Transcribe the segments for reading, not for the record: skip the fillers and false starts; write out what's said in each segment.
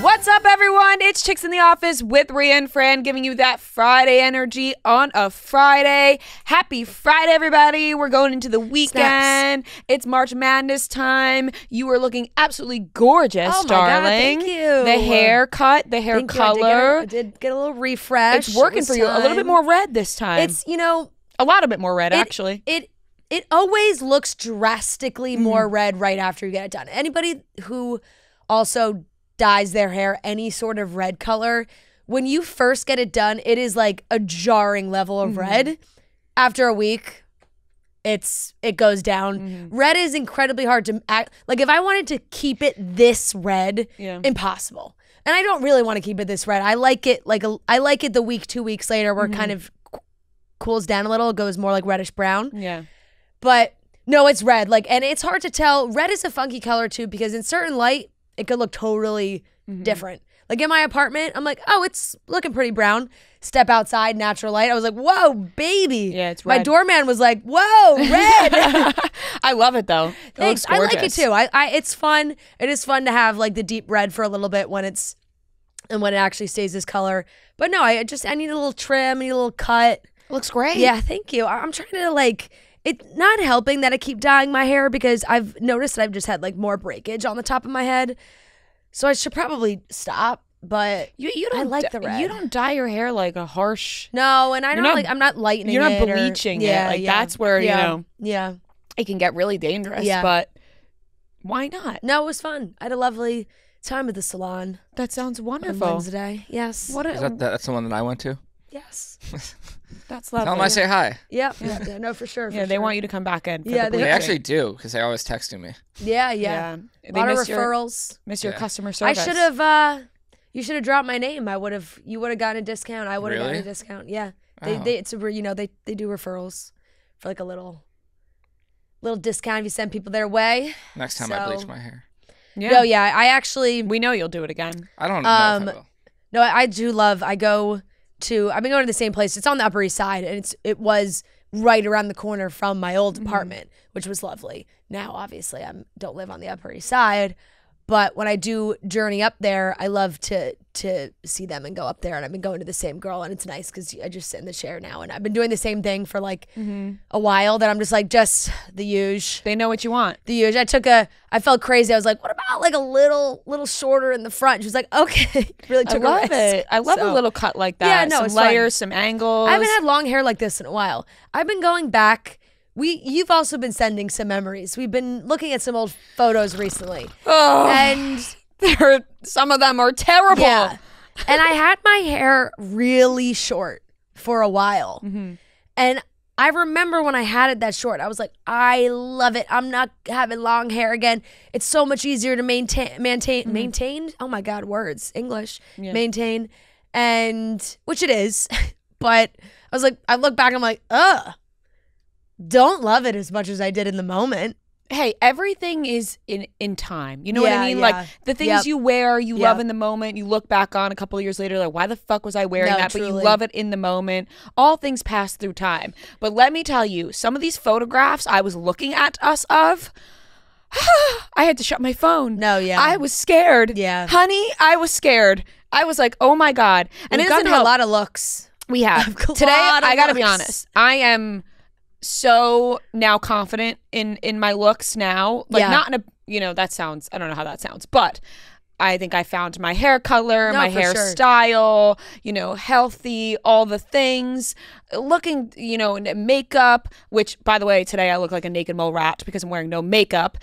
What's up, everyone? It's Chicks in the Office with Ria and Fran, giving you that Friday energy on a Friday. Happy Friday, everybody. We're going into the weekend. Snaps. It's March Madness time. You are looking absolutely gorgeous, oh my darling. God, thank you. The haircut, the hair color. I did get a little refresh. It's working for you. A little bit more red this time. It's, you know. A lot of bit more red, actually. It always looks drastically more red right after you get it done. Anybody who also dyes their hair any sort of red color, when you first get it done, it is like a jarring level of red. After a week, it goes down. Red is incredibly hard to act. Like if I wanted to keep it this red, impossible. And I don't really want to keep it this red. I like it I like it the week, 2 weeks later where it kind of cools down a little. It goes more like reddish brown. Yeah. But no, it's red. And it's hard to tell. Red is a funky color too because in certain light, it could look totally different. Like in my apartment, I'm like, oh, it's looking pretty brown. Step outside, natural light. I was like, whoa, baby. Yeah, it's red. My doorman was like, whoa, red. I love it though. Thanks. I like it too. It's fun. It is fun to have like the deep red for a little bit when it actually stays this color. But no, I need a little trim, I need a little cut. Looks great. Yeah, thank you. I'm trying to it's not helping that I keep dyeing my hair because I've noticed that I've just had more breakage on the top of my head. So I should probably stop. But you don't I like the red. You don't dye your hair like a harsh. No, and I'm not lightening it. You're not bleaching it. That's where, you know. Yeah. It can get really dangerous, but why not? No, it was fun. I had a lovely time at the salon. That sounds wonderful. On Wednesday. Yes. That's the one that I went to? Yes. That's lovely. Tell them I say hi. Yeah, no, for sure. They want you to come back in. They actually do because they're always texting me. Yeah. A lot of referrals. Miss your customer service. I should have. You should have dropped my name. You would have gotten a discount. I would have gotten a discount. Yeah. They do referrals for like a little discount if you send people their way. Next time I bleach my hair. Yeah. No, yeah. I actually. We know you'll do it again. I don't know if I will. No, I do love. I've been going to the same place. It's on the Upper East Side, and it was right around the corner from my old apartment, which was lovely. Now, obviously, I don't live on the Upper East Side, but when I do journey up there, I love to see them and go up there. And I've been going to the same girl, and it's nice because I just sit in the chair now, and I've been doing the same thing for a while. That I'm just the huge. They know what you want. The huge. I felt crazy. I was like, what about a little shorter in the front? She was like, okay. Really took a risk. It. I love a little cut like that. Yeah, no, some it's layers, fun. some angles. I haven't had long hair like this in a while. I've been going back. You've also been sending some memories. We've been looking at some old photos recently. Oh, and some of them are terrible. Yeah. And I had my hair really short for a while. And I remember when I had it that short, I was like, I love it. I'm not having long hair again. It's so much easier to maintain. Oh my God, words, English, maintain. And which it is. But I was like, I look back and I'm like, don't love it as much as I did in the moment. Hey, everything is in time. You know what I mean? Like the things you wear, you love in the moment. You look back on a couple of years later, like, why the fuck was I wearing that? Truly. But you love it in the moment. All things pass through time. But let me tell you, some of these photographs I was looking at us of, I had to shut my phone. No, yeah. I was scared. Yeah. Honey, I was scared. I was like, oh my God. And we've gotten a lot of looks. We have. Today, I gotta be honest. I am so now confident in my looks now. Not in a, that sounds, I don't know how that sounds, but I think I found my hair color, my hairstyle, healthy, all the things, looking, makeup, which by the way, today I look like a naked mole rat because I'm wearing no makeup.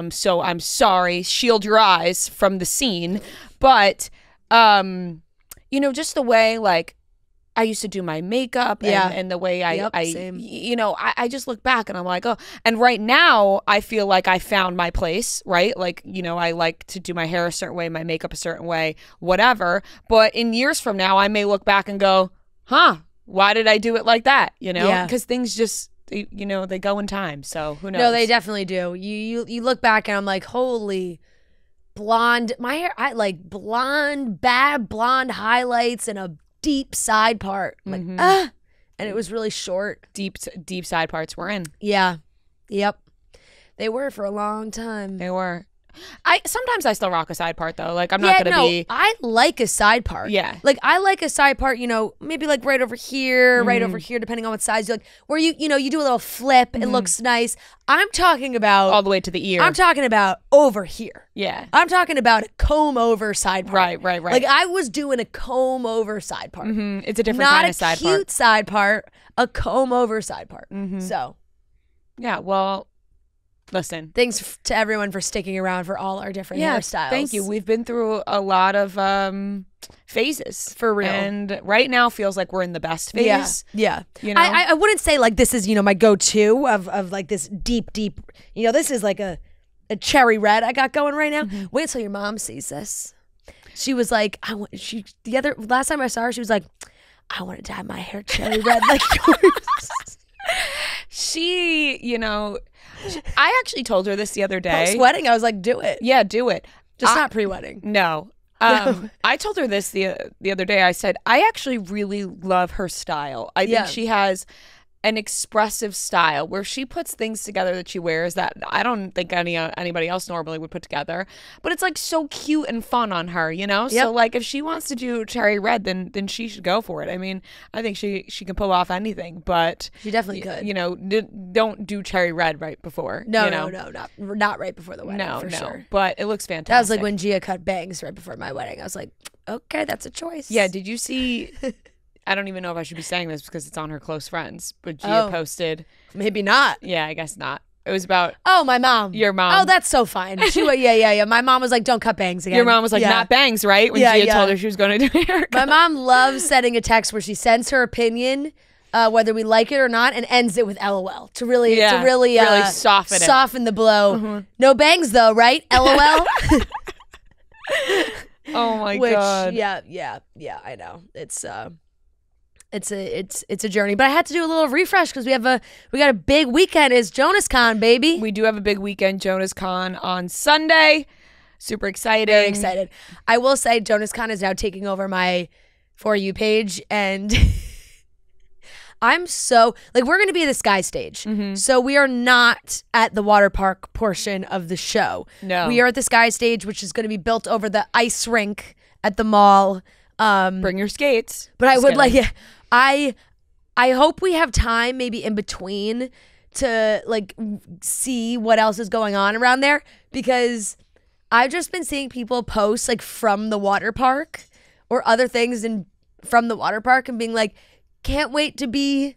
So I'm sorry, shield your eyes from the scene. But, just the way I used to do my makeup and the way I just look back and I'm like, oh, and right now I feel like I found my place, right? I like to do my hair a certain way, my makeup a certain way, whatever. But in years from now, I may look back and go, why did I do it like that? Because things just, they go in time. So who knows? No, they definitely do. You look back and I'm like, holy blonde, my hair, I like bad blonde highlights and a deep side part. I'm like, and it was really short. Deep side parts were in. Yeah. Yep. They were for a long time. They were. Sometimes I still rock a side part though. Like I'm not gonna be. I like a side part. Yeah. Like I like a side part. You know, maybe like right over here, right over here, depending on what size you like. Where you do a little flip. It looks nice. I'm talking about all the way to the ear. I'm talking about over here. Yeah. I'm talking about a comb over side part. Right. Like I was doing a comb over side part. It's a different kind of side part. Not a cute side part. A comb over side part. So. Yeah. Well. Listen. Thanks to everyone for sticking around for all our different hairstyles. Thank you. We've been through a lot of phases. For real. And right now feels like we're in the best phase. Yeah. You know? I wouldn't say like this is, my go-to of like this deep, this is like a cherry red I got going right now. Wait till your mom sees this. She was like, last time I saw her, she was like, I want to dye my hair cherry red like yours. I actually told her this the other day. Post-wedding, I was like, do it. Yeah, do it. Just not pre-wedding. No. I told her this the other day. I said, I actually really love her style. I think she has an expressive style where she puts things together that she wears that I don't think anybody else normally would put together. But it's like so cute and fun on her, Yep. So like if she wants to do cherry red, then she should go for it. I mean, I think she can pull off anything, but she definitely could. Don't do cherry red right before. No, not right before the wedding. For sure. But it looks fantastic. That was like when Gia cut bangs right before my wedding. I was like, okay, that's a choice. Yeah. Did you see? I don't even know if I should be saying this because it's on her close friends, but Gia posted. Maybe not. Yeah, I guess not. It was about. Oh, my mom. Your mom. Oh, that's so fine. She went, yeah. My mom was like, don't cut bangs again. Your mom was like, not bangs, right? When Gia told her she was going to do a haircut. My mom loves sending a text where she sends her opinion, whether we like it or not, and ends it with LOL to really soften the blow. No bangs though, right? LOL. Oh my God. Yeah, I know. It's a journey, but I had to do a little refresh because we got a big weekend. It's JonasCon, baby. We do have a big weekend, JonasCon on Sunday. Super exciting. Very excited. I will say JonasCon is now taking over my For You page, and I'm so we're going to be at the Sky Stage. So we are not at the water park portion of the show. No. We are at the Sky Stage, which is going to be built over the ice rink at the mall. Bring your skates. But I would I hope we have time maybe in between to see what else is going on around there, because I've just been seeing people post from the water park or other things from the water park and being like, can't wait to be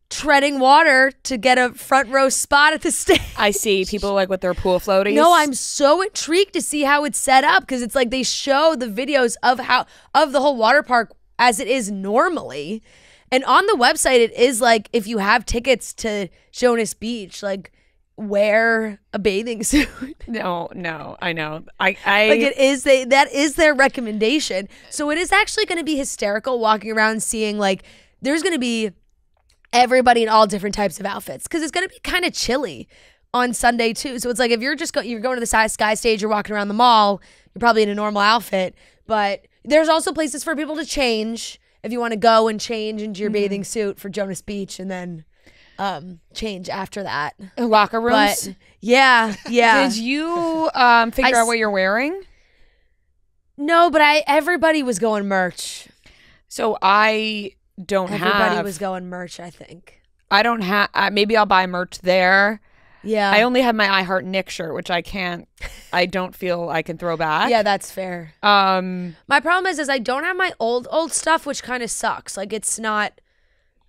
treading water to get a front row spot at the stage. I see people with their pool floaties. No, I'm so intrigued to see how it's set up, because it's they show the videos of the whole water park as it is normally. And on the website, it is if you have tickets to Jonas Beach, wear a bathing suit. No, I know. I that is their recommendation. So it is actually going to be hysterical walking around seeing there's going to be everybody in all different types of outfits, because it's going to be kind of chilly on Sunday too. So it's if you're you're going to the Sky Stage, you're walking around the mall, you're probably in a normal outfit, but there's also places for people to change if you want to go and change into your bathing suit for Jonas Beach and then change after that. Locker rooms? But, yeah. Did you figure out what you're wearing? No, but everybody was going merch. So I don't Everybody was going merch, I think. I don't have, maybe I'll buy merch there. Yeah. I only have my I Heart Nick shirt, which I don't feel I can throw back. Yeah, that's fair. My problem is I don't have my old stuff, which kind of sucks. It's not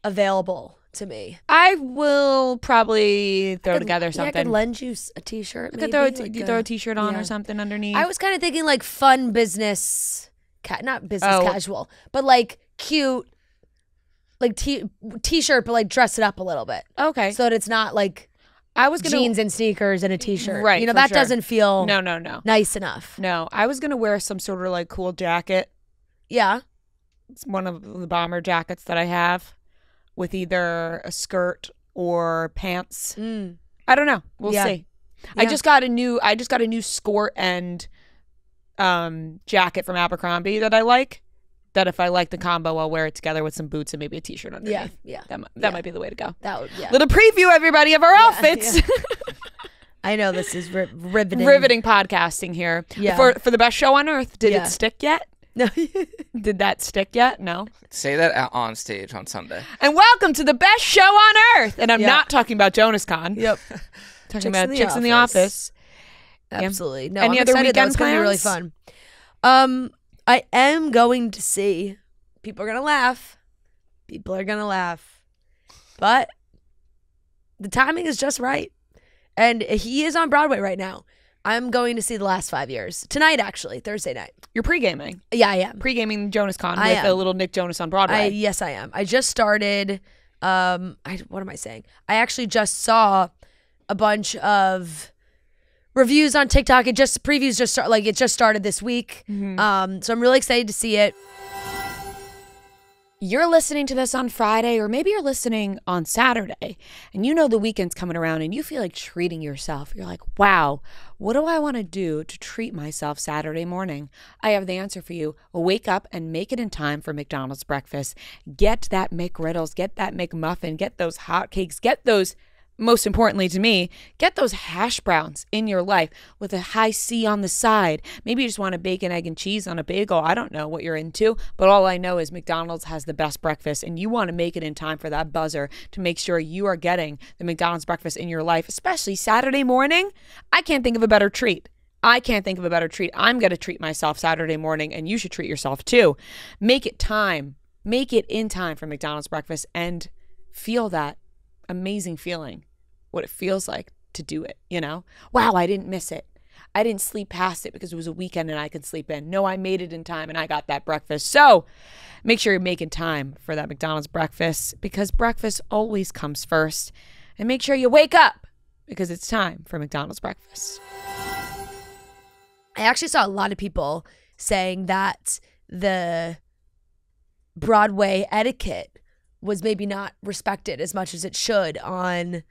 available to me. I will probably throw together something. I could lend you a t-shirt. I could throw a t-shirt on or something underneath. I was kind of thinking fun business, not business casual, but cute, t-shirt, but dress it up a little bit. Okay. So that it's not I was gonna, jeans and sneakers and a t-shirt. Right. That doesn't feel no nice enough. No, I was gonna wear some sort of cool jacket. Yeah. It's one of the bomber jackets that I have, with either a skirt or pants. I don't know. We'll see. Yeah. I just got a new skort and jacket from Abercrombie that I like. That if I like the combo, I'll wear it together with some boots and maybe a t-shirt underneath. Yeah. That might be the way to go. That would, Little preview, everybody, of our outfits. I know this is riveting. Riveting podcasting here. Yeah. For the best show on earth. Did it stick yet? No. Did that stick yet? No. Say that on stage on Sunday. And welcome to the best show on earth. And I'm not talking about JonasCon. Yep. Talking about Chicks in the Office. Absolutely. No, Any I'm other excited, weekend it's going to be really plans? fun. I am going to see. People are going to laugh. People are going to laugh. But the timing is just right. And he is on Broadway right now. I'm going to see The Last 5 Years. Tonight, actually. Thursday night. You're pre-gaming. Yeah, I am. Pre-gaming JonasCon I with am. a little Nick Jonas on Broadway. Yes, I am. I just started. What am I saying? I actually just saw a bunch of reviews on TikTok. It just started this week. Mm-hmm. So I'm really excited to see it. You're listening to this on Friday, or maybe you're listening on Saturday, and you know the weekend's coming around and you feel like treating yourself. You're like, wow, what do I want to do to treat myself Saturday morning? I have the answer for you. Wake up and make it in time for McDonald's breakfast. Get that McGriddles, get that McMuffin, get those hotcakes, get those, most importantly to me, get those hash browns in your life with a high C on the side. Maybe you just want a bacon, egg, and cheese on a bagel. I don't know what you're into, but all I know is McDonald's has the best breakfast, and you want to make it in time for that buzzer to make sure you are getting the McDonald's breakfast in your life, especially Saturday morning. I can't think of a better treat. I'm going to treat myself Saturday morning, and you should treat yourself too. Make it time. Make it in time for McDonald's breakfast and feel that amazing feeling, what it feels like to do it, you know? Wow, I didn't miss it. I didn't sleep past it because it was a weekend and I could sleep in. No, I made it in time and I got that breakfast. So make sure you're making time for that McDonald's breakfast, because breakfast always comes first. And make sure you wake up because it's time for McDonald's breakfast. I actually saw a lot of people saying that the Broadway etiquette was maybe not respected as much as it should on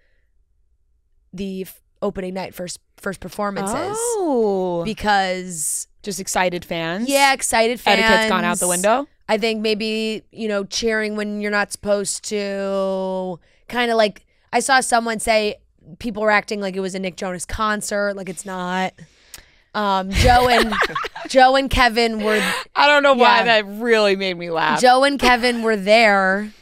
the opening night first performances. Oh. Because just excited fans? Yeah, excited fans. Etiquette's gone out the window? I think maybe, cheering when you're not supposed to. Kind of like, I saw someone say people were acting like it was a Nick Jonas concert, like it's not. Joe and Kevin were. I don't know why that really made me laugh. Joe and Kevin were there,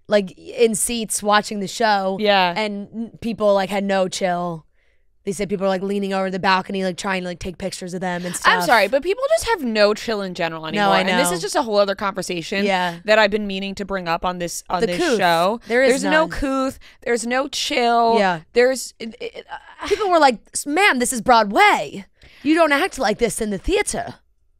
like in seats watching the show. Yeah. And people like had no chill. They said people were like leaning over the balcony, like trying to like take pictures of them and stuff. I'm sorry, but people just have no chill in general anymore. No, I know. And this is just a whole other conversation that I've been meaning to bring up on this show. There's no couth. There's no chill. Yeah. People were like, man, this is Broadway. You don't act like this in the theater.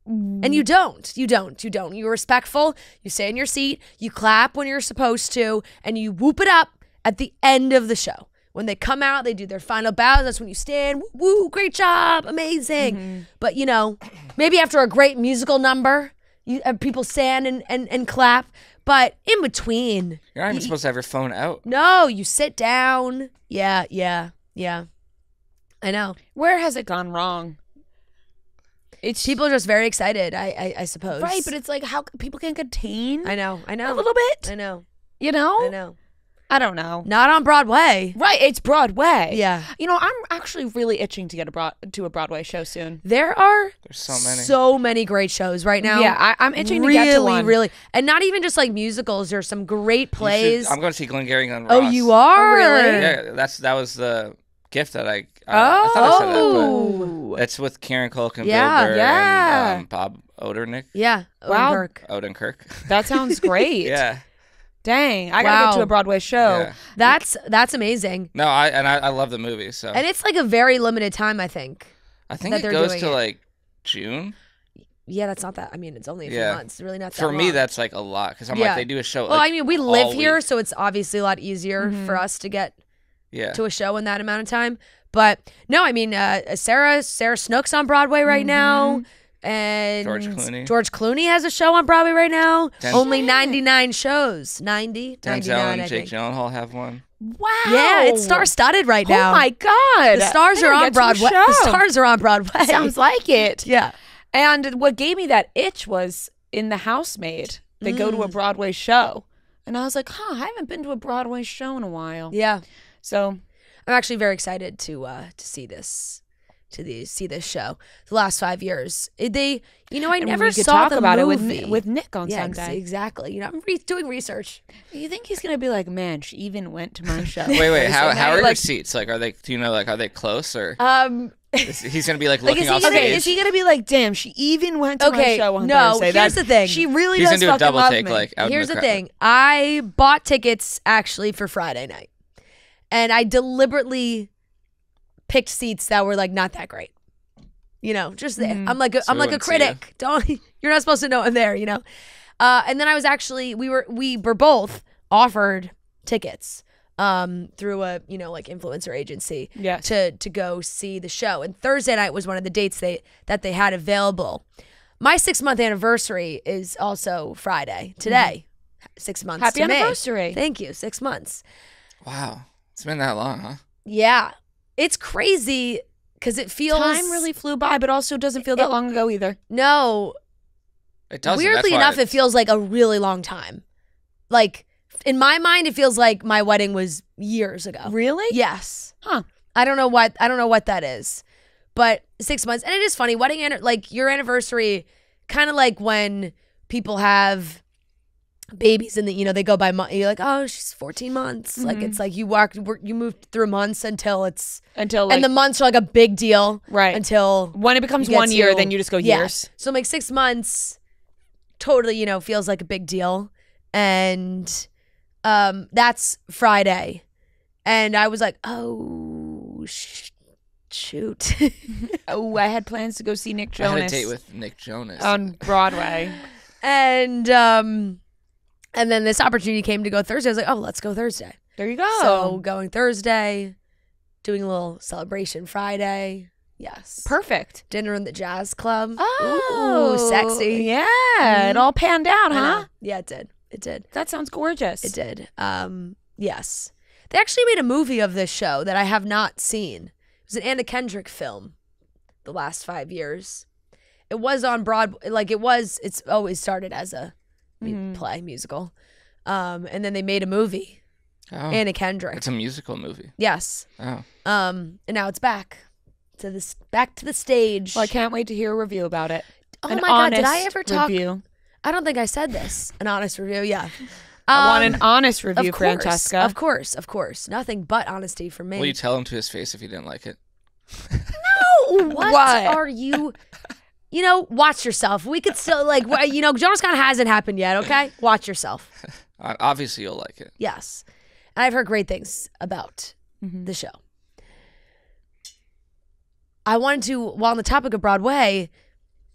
And you don't. You're respectful. You stay in your seat. You clap when you're supposed to. And you whoop it up at the end of the show. When they come out, they do their final bows. That's when you stand. Woo, great job. Amazing. Mm-hmm. But, maybe after a great musical number, people stand and clap. But in between. You're not even supposed to have your phone out. No, you sit down. Yeah. I know. Where has it gone wrong? People are just very excited, I suppose. Right, but it's like how people can contain. I know. A little bit. I know. You know? I know. I don't know. Not on Broadway. Right, it's Broadway. Yeah. I'm actually really itching to get to a Broadway show soon. There's so many great shows right now. Yeah, I'm itching to get to one. Really. And not even just like musicals. There's some great plays. I'm going to see Glengarry on Ross. Oh, you are? Oh, really? Yeah, that was the gift that I thought I said that, but it's with Karen Culkin, Bill Burr, and Bob Odenkirk. Yeah. Wow. Odenkirk. That sounds great. Yeah. Dang, I gotta get to a Broadway show. Yeah. That's amazing. No, I love the movie. So. And it's like a very limited time, I think. I think it goes to like June. Yeah, that's not that. I mean, it's only a few months. It's really not that For me, long. that's like a lot because I'm like, they do a show. Well, like, we live here, week. so it's obviously a lot easier for us to get to a show in that amount of time. But no, I mean, Sarah Snook's on Broadway right now. And George Clooney has a show on Broadway right now. Only 99 shows. 90? 99, and Jake Gyllenhaal have one. Wow. Yeah, it's star-studded right now. Oh my God. The stars are on Broadway. The stars are on Broadway. Sounds like it. Yeah. And what gave me that itch was in The Housemaid. They go to a Broadway show. And I was like, I haven't been to a Broadway show in a while. Yeah. So I'm actually very excited to see this. See this show. The last 5 years, I never saw talk the about movie. it with Nick on Sunday. Exactly. I'm doing research. You think he's gonna be like, man, she even went to my show? Wait. How are your seats? Like, are they? Do you know? Like, are they close or? He's gonna be like looking off stage. Is he gonna be like, damn, she even went to my show on Thursday? Here's the thing. She really he's does gonna do a fucking double love take, me. like, out Here's in the crowd. thing. I bought tickets actually for Friday night, and I deliberately picked seats that were like not that great. Just there. I'm like a critic. You're not supposed to know I'm there. And then I was actually we were both offered tickets through a influencer agency to go see the show. And Thursday night was one of the dates that they had available. My 6-month anniversary is also Friday today. 6 months. Happy to me. anniversary! Thank you. 6 months. Wow, it's been that long, huh? Yeah, it's crazy. Because it feels... Time really flew by, but also doesn't feel that long ago either. No. It doesn't. Weirdly enough, it feels like a really long time. Like, in my mind, it feels like my wedding was years ago. Really? Yes. Huh. I don't know what that is. But 6 months. And it is funny. Your anniversary, kind of like when people have babies and they go by month. You're like, oh, she's 14 months. Mm-hmm. Like, it's like you moved through months until and the months are like a big deal, right? Until when it becomes 1 year, then you just go years. So like 6 months, totally, feels like a big deal, and that's Friday, and I was like, oh shoot, oh, I had plans to go see Nick Jonas. I had a date with Nick Jonas on Broadway, and then this opportunity came to go Thursday. I was like, oh, let's go Thursday. There you go. So going Thursday, doing a little celebration Friday. Yes. Perfect. Dinner in the jazz club. Oh. Ooh, sexy. Yeah. Mm-hmm. It all panned out, huh? Yeah, it did. It did. That sounds gorgeous. It did. Yes. They actually made a movie of this show that I have not seen. It was an Anna Kendrick film the last 5 years. It was on Broadway. It's always started as a play, musical. And then they made a movie. Oh. Anna Kendrick. It's a musical movie. Yes. Oh. And now it's back to the stage. Well, I can't wait to hear a review about it. Oh my God, did I ever talk? Review. I don't think I said this. An honest review, yeah. I want an honest review, Francesca. Of course. Nothing but honesty from me. Will you tell him to his face if you didn't like it? No. What are you? Watch yourself. We could still, JonasCon hasn't happened yet, okay? Watch yourself. Obviously, you'll like it. Yes. And I've heard great things about the show. I wanted to, while on the topic of Broadway,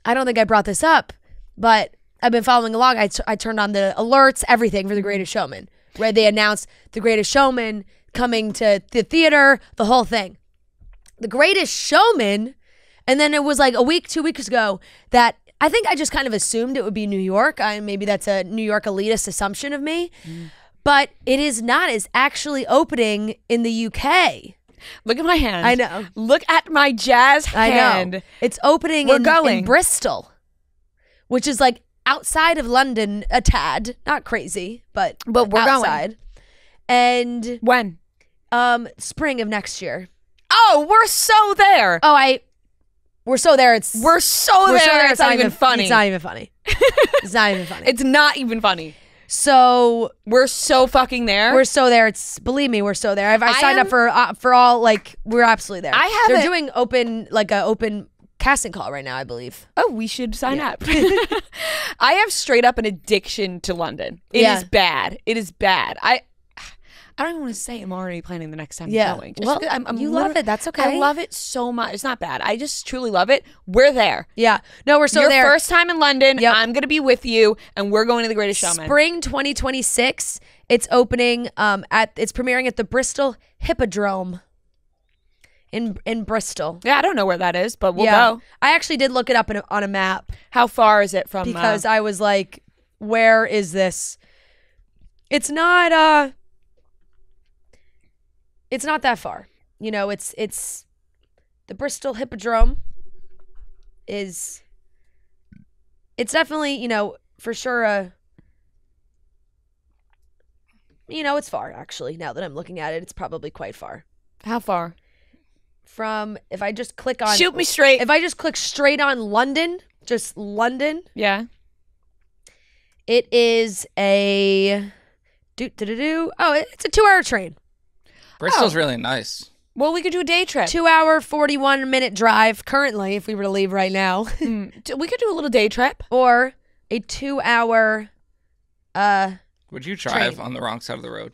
I don't think I brought this up, but I've been following along. I turned on the alerts, everything for The Greatest Showman, where they announced The Greatest Showman coming to the theater, the whole thing. The Greatest Showman... And then it was like a week, 2 weeks ago that I think I just kind of assumed it would be New York. Maybe that's a New York elitist assumption of me. But it is not. It's actually opening in the UK. Look at my hand. I know. Look at my jazz hand. I know. It's opening in Bristol, which is like outside of London a tad. Not crazy, but we're outside. And when? Spring of next year. Oh, we're so there. We're so there. We're so there. It's not even funny. It's not even funny. It's not even funny. It's not even funny. So we're so fucking there. We're so there. Believe me, we're so there. I signed up for all. Like, we're absolutely there. They're doing open casting call right now, I believe. Oh, we should sign up. I have straight up an addiction to London. It is bad. It is bad. I don't even want to say I'm already planning the next time I'm going. You love it. That's okay. I love it so much. It's not bad. I just truly love it. We're there. Yeah. No, we're so there. Your first time in London. Yep. I'm going to be with you, and we're going to The Greatest Showman. Spring 2026. It's opening it's premiering at the Bristol Hippodrome in Bristol. Yeah, I don't know where that is, but we'll go. I actually did look it up on a map. How far is it from? Because I was like, where is this? It's not It's not that far. It's the Bristol Hippodrome it's definitely, for sure it's far actually. Now that I'm looking at it, it's probably quite far. How far? From, if I just click on... Shoot me straight. If I just click straight on London, just London. Yeah. It is a... Oh, it's a 2-hour train. Bristol's really nice. Well, we could do a day trip. 2-hour, 41-minute drive currently, if we were to leave right now. We could do a little day trip. Or a 2-hour... Would you drive on the wrong side of the road?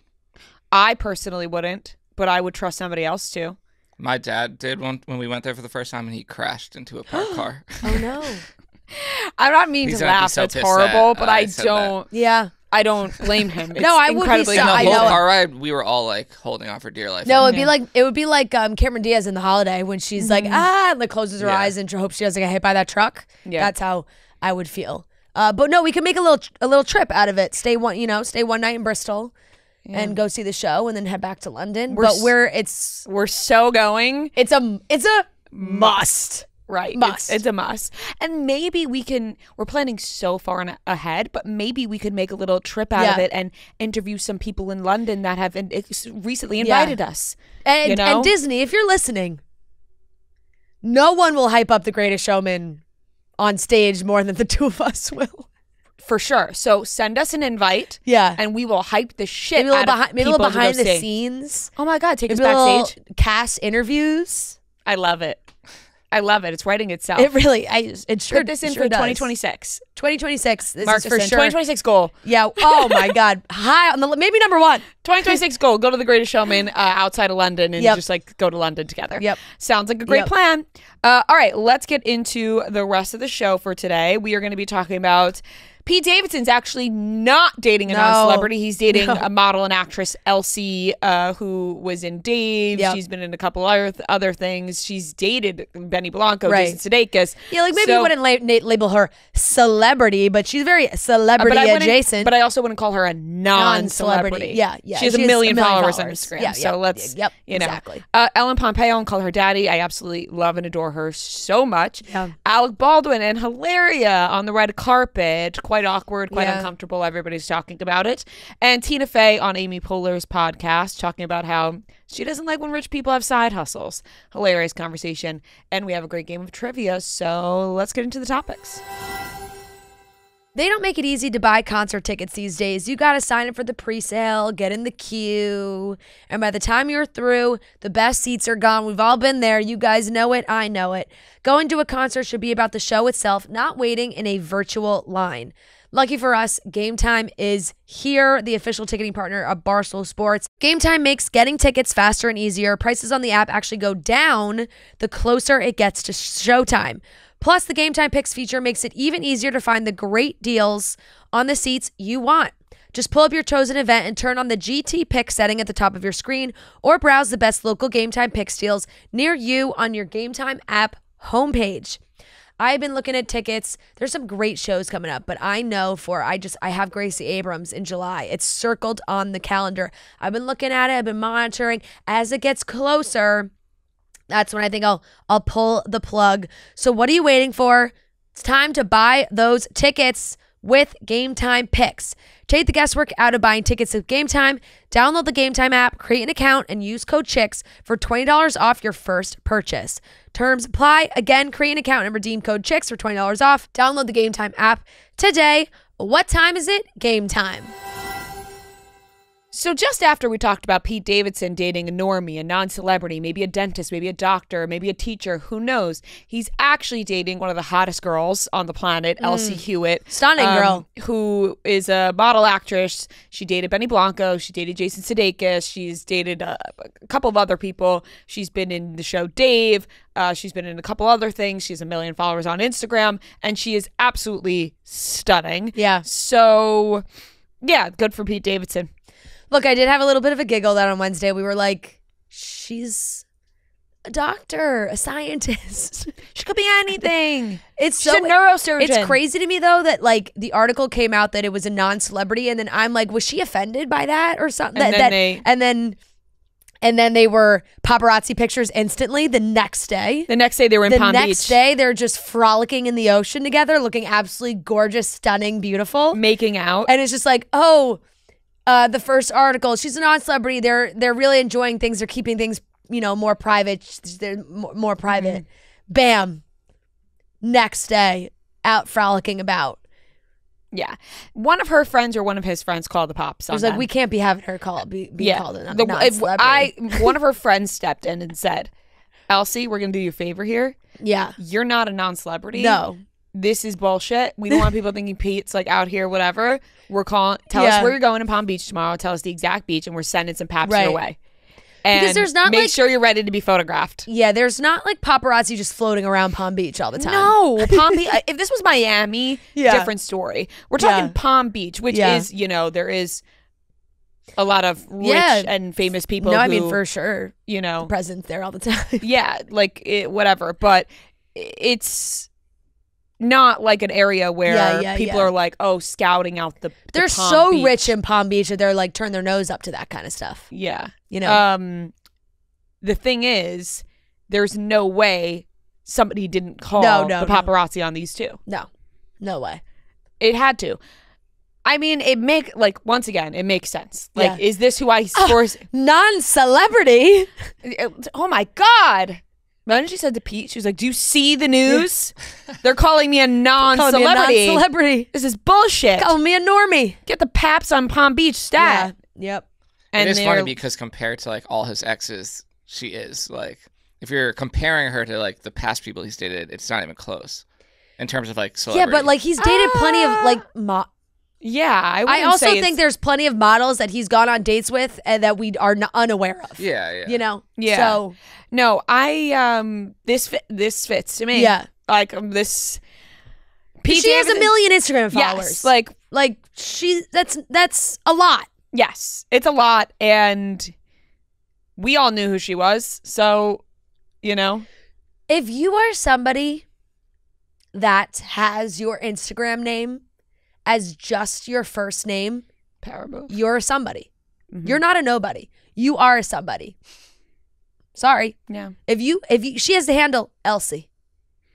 I personally wouldn't, but I would trust somebody else to. My dad did one when we went there for the first time, and he crashed into a parked car. Oh, no. I'm not mean to laugh. That's horrible, but I don't. Yeah. I don't blame him. It's no, I would be. The whole car ride, we were all like holding on for dear life. No, it would be like Cameron Diaz in The Holiday when she's like and like closes her eyes and hopes she doesn't get hit by that truck. Yeah, that's how I would feel. But no, we can make a little trip out of it. Stay one night in Bristol. Yeah. And go see the show and then head back to London. We're so going. It's a must. Right. It's a must. And maybe we're planning so far ahead, but maybe we could make a little trip out of it and interview some people in London that have recently invited us. And Disney, if you're listening, no one will hype up The Greatest Showman on stage more than the two of us will. For sure. So send us an invite. Yeah. And we will hype the shit maybe out of people. Maybe a little behind the scenes. Oh my God. Take us backstage. Cast interviews. I love it. It's writing itself. It really, it sure put this in for 2026. 2026. This Mark is for sure. 2026 goal. Yeah. Oh my God. High on maybe number 1. 2026 goal. Go to The Greatest Showman outside of London and just like go to London together. Yep. Sounds like a great plan. All right. Let's get into the rest of the show for today. We are going to be talking about Pete Davidson's actually not dating a non-celebrity. He's dating a model and actress, Elsie, who was in Dave. Yep. She's been in a couple other things. She's dated Benny Blanco, Jason Sudeikis. Yeah, like maybe you wouldn't label her celebrity, but she's very celebrity adjacent. But I also wouldn't call her a non-celebrity. Yeah. She has a million followers on Instagram. Yeah, so let's, exactly. Ellen Pompeo, and call her daddy. I absolutely love and adore her so much. Yeah. Alec Baldwin and Hilaria on the red carpet. Quite awkward, quite uncomfortable. Everybody's talking about it. And Tina Fey on Amy Poehler's podcast talking about how she doesn't like when rich people have side hustles. Hilarious conversation. And we have a great game of trivia. So let's get into the topics. They don't make it easy to buy concert tickets these days. You got to sign up for the pre-sale, get in the queue, and by the time you're through, the best seats are gone. We've all been there. You guys know it. I know it. Going to a concert should be about the show itself, not waiting in a virtual line. Lucky for us, Game Time is here, the official ticketing partner of Barstool Sports. Game Time makes getting tickets faster and easier. Prices on the app actually go down the closer it gets to showtime. Plus, the Game Time Picks feature makes it even easier to find the great deals on the seats you want. Just pull up your chosen event and turn on the GT Pick setting at the top of your screen, or browse the best local Game Time Picks deals near you on your Game Time app homepage. I've been looking at tickets. There's some great shows coming up, but I know I have Gracie Abrams in July. It's circled on the calendar. I've been looking at it. I've been monitoring. As it gets closer, that's when I think I'll pull the plug. So what are you waiting for? It's time to buy those tickets with Game Time Picks. Take the guesswork out of buying tickets with Game Time. Download the Game Time app, create an account, and use code CHICKS for $20 off your first purchase. Terms apply. Again, create an account and redeem code CHICKS for $20 off. Download the Game Time app today. What time is it? Game time. So just after we talked about Pete Davidson dating a normie, a non-celebrity, maybe a dentist, maybe a doctor, maybe a teacher, who knows? He's actually dating one of the hottest girls on the planet, Elsie Hewitt. Stunning girl. Who is a model actress. She dated Benny Blanco. She dated Jason Sudeikis. She's dated a couple of other people. She's been in the show Dave. She's been in a couple other things. She has 1 million followers on Instagram. And she is absolutely stunning. Yeah. So, yeah, good for Pete Davidson. Look, I did have a little bit of a giggle that on Wednesday. We were like, she's a doctor, a scientist. She could be anything. She's a neurosurgeon. It's crazy to me, though, that like the article came out that it was a non-celebrity. And then I'm like, was she offended by that or something? And then they were paparazzi pictures instantly the next day. The next day they were in Palm Beach. The next day they're just frolicking in the ocean together, looking absolutely gorgeous, stunning, beautiful. Making out. And it's just like, the first article, she's a non-celebrity. They're really enjoying things. They're keeping things more private. They're more private. Bam. Next day, out frolicking about. Yeah. One of her friends or one of his friends called the Pops. It was like, we can't be having her called a non-celebrity. One of her friends stepped in and said, Elsie, we're going to do you a favor here. Yeah. You're not a non-celebrity. No. This is bullshit. We don't want people thinking Pete's like out here, whatever. We're calling, tell us where you're going in Palm Beach tomorrow. Tell us the exact beach, and we're sending some paps your way. And because there's not make sure you're ready to be photographed. Yeah, there's not like paparazzi just floating around Palm Beach all the time. No, Palm Beach. If this was Miami, different story. We're talking Palm Beach, which is, there is a lot of rich and famous people. No, who, I mean, for sure. The president's there all the time. Yeah, like whatever. But it's not like an area where people are like, scouting out the They're Palm so Beach. rich in Palm Beach that they're like turn their nose up to that kind of stuff. Yeah. The thing is, there's no way somebody didn't call the paparazzi on these two. No way. It had to. I mean, it makes sense. Like, is this who I source? Non-celebrity. Oh my God. Then she said to Pete, she was like, do you see the news? They're calling me a non-celebrity. This is bullshit. Calling me a normie. Get the paps on Palm Beach stat. Yeah. Yep. And it is funny because compared to like all his exes, she is like, if you're comparing her to like the past people he's dated, it's not even close in terms of like celebrity. Yeah, but like he's dated plenty of like I also think there's plenty of models that he's gone on dates with and that we are unaware of. Yeah. Yeah. So no, this fits to me. Yeah. Like this. She has 1 million Instagram followers. Yes, like that's a lot. Yes, it's a lot, and we all knew who she was. So, if you are somebody that has your Instagram name as just your first name, power move. You're somebody. Mm-hmm. You're not a nobody. You are a somebody. Sorry. Yeah. If you she has the handle Elsie.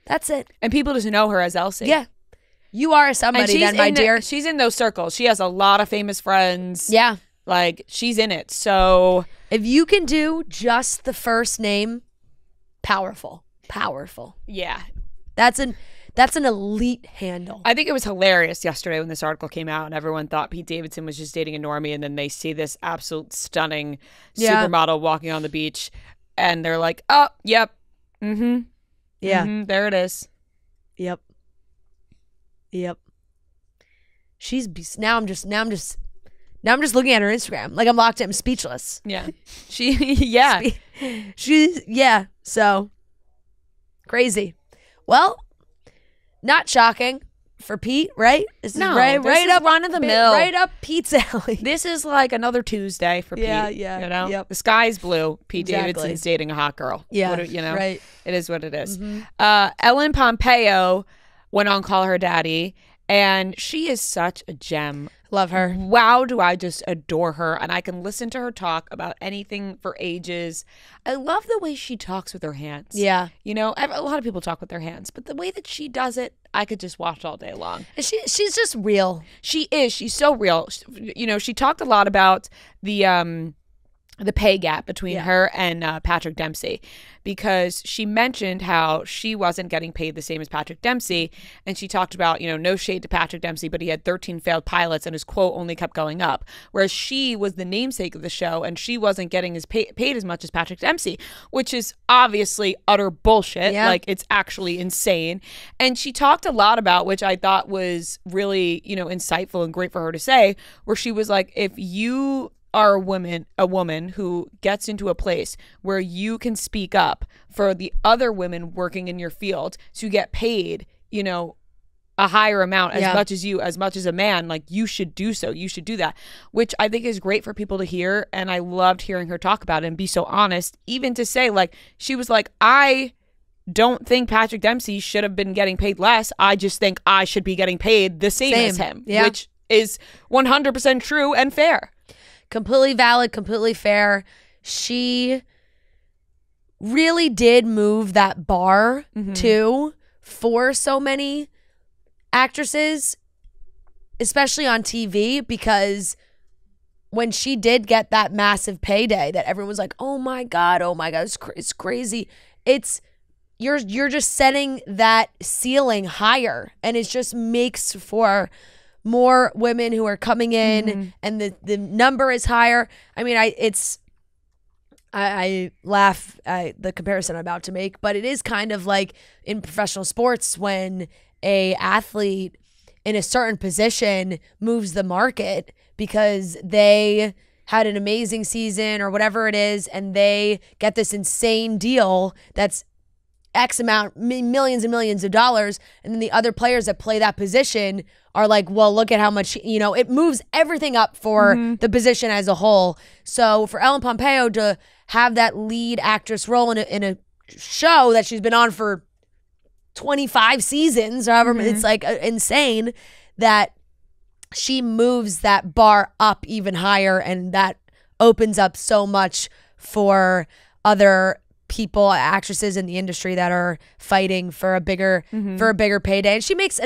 That's it. And people just know her as Elsie. Yeah. You are a somebody then, my dear. She's in those circles. She has a lot of famous friends. Yeah. Like, she's in it. So if you can do just the first name, powerful. Yeah. That's an elite handle. I think it was hilarious yesterday when this article came out and everyone thought Pete Davidson was just dating a normie, and then they see this absolute stunning supermodel walking on the beach and they're like, oh, yep. Mm-hmm. Yeah. Mm-hmm, there it is. Yep. Now I'm just looking at her Instagram. Like I'm locked in, I'm speechless. Yeah. So crazy. Well, not shocking for Pete, right? This is run of the mill. Right up Pete's alley. This is like another Tuesday for Pete. Yeah. Yep. The sky's blue. Pete Davidson's dating a hot girl. Yeah. Right. It is what it is. Mm-hmm. Ellen Pompeo went on Call Her Daddy, and she is such a gem. Love her. Wow, do I just adore her. And I can listen to her talk about anything for ages. I love the way she talks with her hands. Yeah. A lot of people talk with their hands, but the way that she does it, I could just watch all day long. And she's just real. She is. She's so real. She talked a lot about the pay gap between her and Patrick Dempsey, because she mentioned how she wasn't getting paid the same as Patrick Dempsey. And she talked about, no shade to Patrick Dempsey, but he had 13 failed pilots and his quote only kept going up. Whereas she was the namesake of the show and she wasn't getting paid as much as Patrick Dempsey, which is obviously utter bullshit. Yeah. Like, it's actually insane. And she talked a lot about, which I thought was really, insightful and great for her to say, where she was like, if you are a woman who gets into a place where you can speak up for the other women working in your field to get paid, a higher amount much as a man, like, you should do so. You should do that, which I think is great for people to hear. And I loved hearing her talk about it and be so honest, even to say, like, she was like, I don't think Patrick Dempsey should have been getting paid less. I just think I should be getting paid the same as him, which is 100% true and fair. Completely valid, completely fair. She really did move that bar too for so many actresses, especially on TV, because when she did get that massive payday that everyone was like, oh my God, it's crazy. You're just setting that ceiling higher, and it just makes for more women who are coming in, and the number is higher. I mean, I laugh at the comparison I'm about to make, but it is kind of like in professional sports when a athlete in a certain position moves the market because they had an amazing season or whatever it is, and they get this insane deal that's X amount, millions and millions of dollars, and then the other players that play that position are like, well, look at how much, it moves everything up for the position as a whole. So for Ellen Pompeo to have that lead actress role in a show that she's been on for 25 seasons, or however, it's like insane that she moves that bar up even higher, and that opens up so much for other people, actresses in the industry that are fighting for a bigger payday. And she makes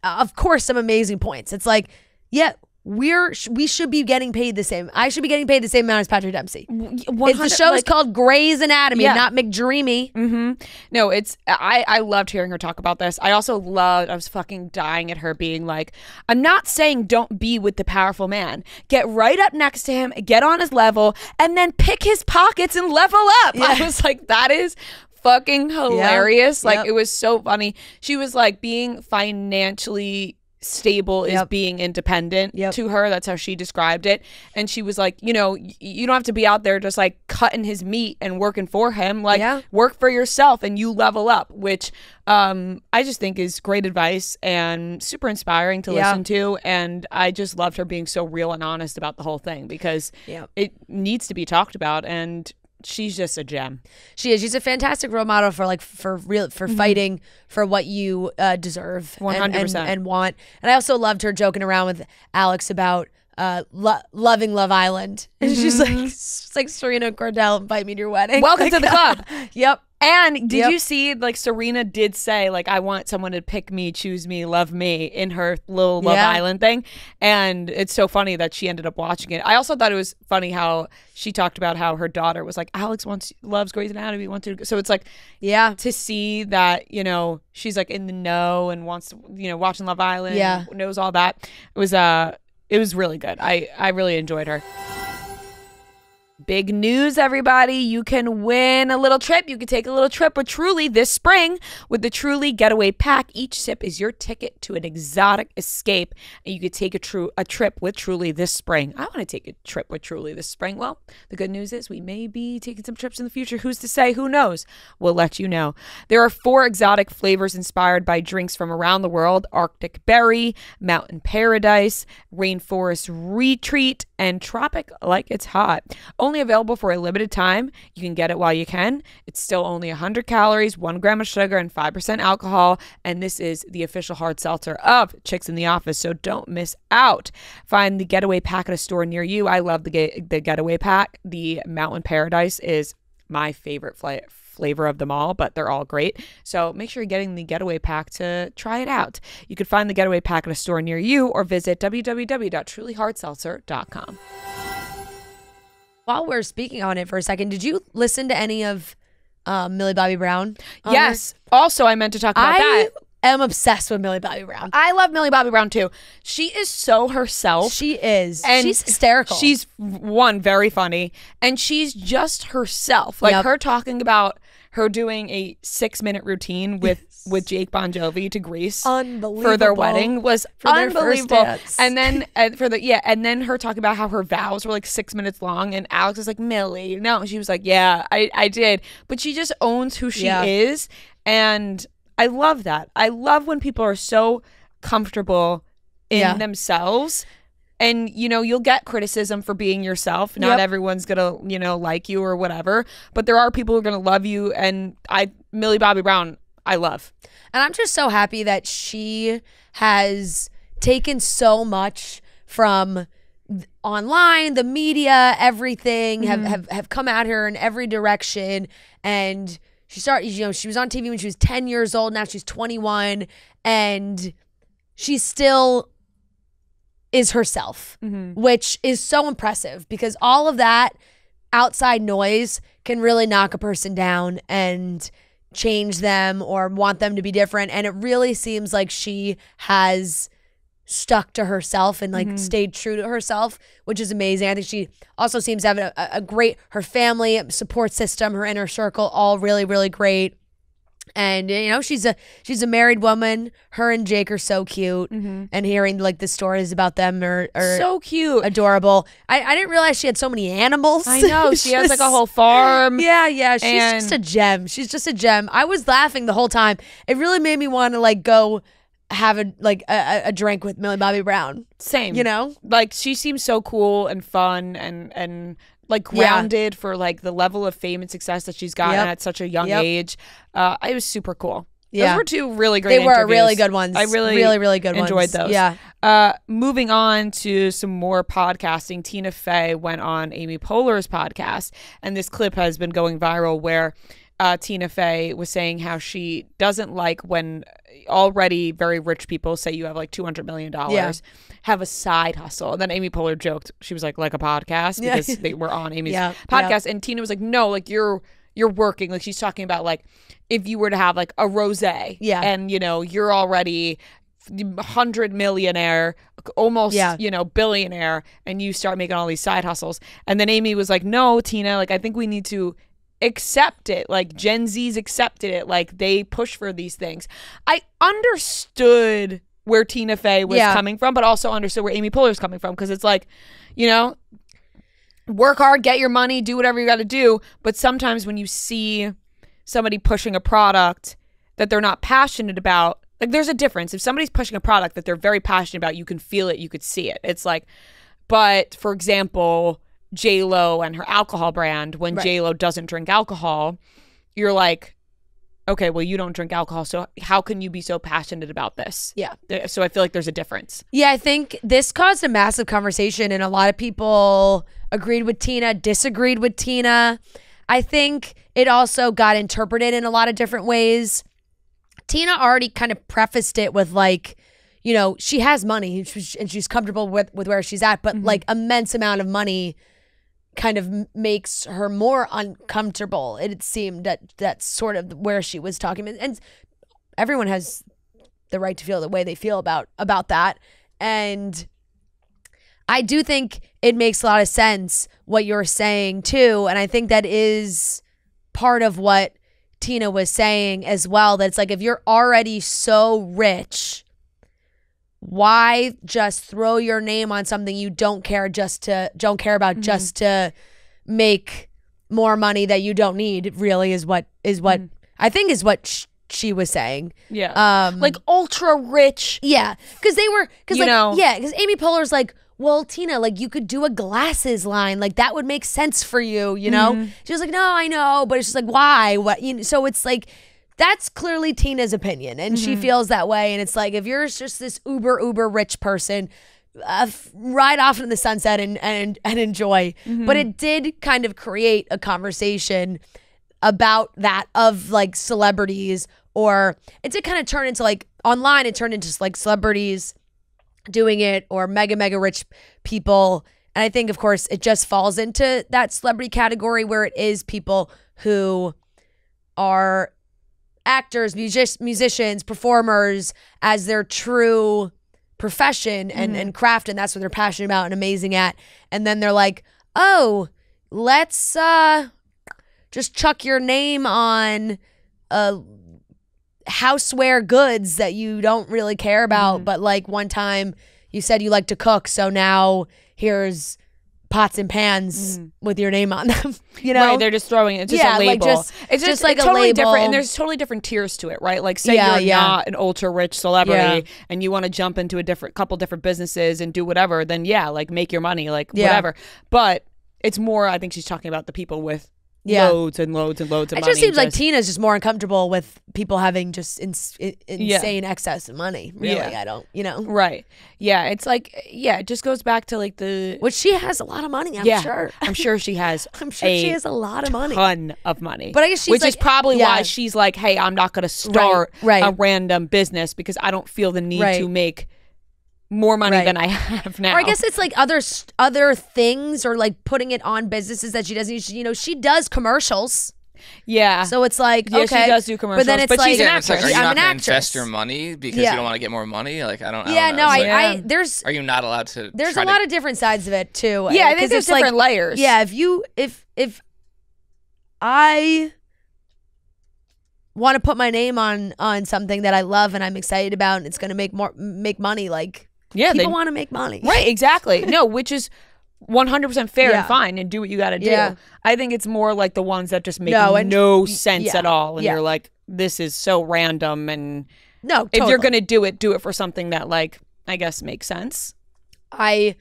of course some amazing points. It's like, yeah, we should be getting paid the same. I should be getting paid the same amount as Patrick Dempsey. The show is called Grey's Anatomy, not McDreamy. No, I loved hearing her talk about this. I also I was fucking dying at her being like, I'm not saying don't be with the powerful man. Get right up next to him, get on his level, and then pick his pockets and level up. I was like, that is fucking hilarious. It was so funny. She was like, being financially stable is being independent to her. That's how she described it. And she was like, you don't have to be out there just like cutting his meat and working for him. Like, work for yourself and you level up, which I just think is great advice and super inspiring to listen to. And I just loved her being so real and honest about the whole thing, because it needs to be talked about, and she's just a gem. She is. She's a fantastic role model for fighting for what you deserve 100% and want. And I also loved her joking around with Alex about loving Love Island. And she's like, Serena Cordell, invite me to your wedding. Welcome to the club. Yep. And did you see, like, Serena did say, like, I want someone to pick me, choose me, love me in her little Love Island thing. And it's so funny that she ended up watching it. I also thought it was funny how she talked about how her daughter was like, Alex loves Grey's Anatomy, wants to. So it's like, to see that, she's like in the know and wants to, watching Love Island, knows all that. It was really good. I really enjoyed her. Big news, everybody. You can win a little trip. You can take a little trip with Truly this spring with the Truly Getaway Pack. Each sip is your ticket to an exotic escape, and you could take a trip with Truly this spring. I want to take a trip with Truly this spring. Well, the good news is we may be taking some trips in the future. Who's to say? Who knows? We'll let you know. There are 4 exotic flavors inspired by drinks from around the world: Arctic Berry, Mountain Paradise, Rainforest Retreat, and Tropic Like It's Hot. Only available for a limited time. You can get it while you can. It's still only 100 calories, 1 gram of sugar, and 5% alcohol. And this is the official hard seltzer of Chicks in the Office, so don't miss out. Find the Getaway Pack at a store near you. I love the Getaway Pack. The Mountain Paradise is my favorite flavor of them all, but they're all great. So make sure you're getting the Getaway Pack to try it out. You can find the Getaway Pack at a store near you, or visit www.trulyhardseltzer.com. While we're speaking on it for a second, did you listen to any of Millie Bobby Brown? Yes. Also, I meant to talk about that. I am obsessed with Millie Bobby Brown. I love Millie Bobby Brown too. She is so herself. She is. And she's hysterical. She's very funny, and she's just herself. Like her talking about her doing a 6-minute routine with Jake Bon Jovi to Greece for their wedding was unbelievable. And then and then her talking about how her vows were like 6 minutes long, and Alex was like, Millie, no, she was like, yeah, I did. But she just owns who she is, and I love that. I love when people are so comfortable in themselves. And, you'll get criticism for being yourself. Not everyone's going to, like you or whatever. But there are people who are going to love you. And Millie Bobby Brown, I love. And I'm just so happy that she has taken so much from online, the media, everything, have come at her in every direction. And she started, she was on TV when she was 10 years old. Now she's 21. And she's still is herself, which is so impressive because all of that outside noise can really knock a person down and change them or want them to be different. And it really seems like she has stuck to herself and like stayed true to herself, which is amazing. I think she also seems to have a great, her family support system, her inner circle, all really, really great. And you know, she's a married woman. Her and Jake are so cute, and hearing like the stories about them are so cute, adorable. I didn't realize she had so many animals. I know she has like a whole farm. Yeah. She's just a gem. She's just a gem. I was laughing the whole time. It really made me want to like go have a drink with Millie Bobby Brown. Same, you know, like she seems so cool and fun and like grounded for like the level of fame and success that she's gotten at such a young age. It was super cool. Those were two really great interviews. They were really good ones. I really good enjoyed ones. those. Yeah. Moving on to some more podcasting, Tina Fey went on Amy Poehler's podcast, and this clip has been going viral where Tina Fey was saying how she doesn't like when already very rich people, say you have like $200 million, have a side hustle. And then Amy Poehler joked, she was like a podcast, because they were on Amy's podcast. And Tina was like, no, like you're working. Like she's talking about like if you were to have like a rosé and you know, you're already 100 millionaire, almost, you know, billionaire, and you start making all these side hustles. And then Amy was like, no, Tina, like I think we need to accept it. Like Gen Z's accepted it. Like they push for these things. I understood where Tina Fey was coming from, but also understood where Amy Poehler's coming from, because it's like, you know, work hard, get your money, do whatever you got to do. But sometimes when you see somebody pushing a product that they're not passionate about, like there's a difference. If somebody's pushing a product that they're very passionate about, you can feel it, you could see it. It's like, but for example, J-Lo and her alcohol brand, when J-Lo doesn't drink alcohol, you're like, okay, well, you don't drink alcohol, so how can you be so passionate about this? Yeah. So I feel like there's a difference. Yeah, I think this caused a massive conversation, and a lot of people agreed with Tina, disagreed with Tina. I think it also got interpreted in a lot of different ways. Tina already kind of prefaced it with like, you know, she has money and she's comfortable with where she's at, but like immense amount of money kind of makes her more uncomfortable. It seemed that that's sort of where she was talking, and everyone has the right to feel the way they feel about that. And I do think it makes a lot of sense what you're saying too, and I think that is part of what Tina was saying as well, that it's like if you're already so rich, why just throw your name on something you don't care about just to make more money that you don't need? Really is what I think is what she was saying. Yeah. Like ultra rich. Yeah. Because Amy Poehler's like, well, Tina, like you could do a glasses line, like that would make sense for you, you know? She was like, no, I know, but it's just like, why? What? You know, so it's like, that's clearly Tina's opinion, and she feels that way. And it's like, if you're just this uber rich person, ride off into the sunset and enjoy. But it did kind of create a conversation about that, of like celebrities, or it did kind of turn into like online. It turned into like celebrities doing it, or mega rich people. And I think, of course, it just falls into that celebrity category where it is people who are actors, musicians, performers as their true profession and craft, and that's what they're passionate about and amazing at. And then they're like, oh, let's just chuck your name on houseware goods that you don't really care about, but like one time you said you like to cook, so now here's pots and pans with your name on them. You know, right? They're just throwing it. It's just a label. Like it's just like totally a label. different, and there's totally different tiers to it, right? Like, say you're not an ultra rich celebrity and you want to jump into a couple different businesses and do whatever. Then like make your money, like whatever. But it's more, I think she's talking about the people with loads and loads and loads of money. It just seems like Tina's just more uncomfortable with people having just insane excess of money. Really, I don't, you know. Right. Yeah, it's like, it just goes back to like which she has a lot of money, I'm sure. I'm sure she has she has a lot of money. Ton of money. But I guess she's which is probably why she's like, hey, I'm not going to start a random business because I don't feel the need to make more money than I have now. Or I guess it's like other things, or like putting it on businesses that she doesn't. You know, she does commercials. Yeah. So it's like, yeah, okay, she does do commercials, but then it's like, she's an actress. Are you I'm not an going to actress. invest your money because you don't want to get more money? Like, I don't know. I there's. Are you not allowed to? There's a lot of different sides of it too. Yeah, I think there's different layers. Yeah, if I want to put my name on something that I love and I'm excited about, and it's going to make money, like, yeah, people want to make money. Right, exactly. No, which is 100% fair and fine, and do what you got to do. Yeah. I think it's more like the ones that just make no sense at all, and you're like, this is so random. And no, if you're gonna do it for something that, like, I guess makes sense. I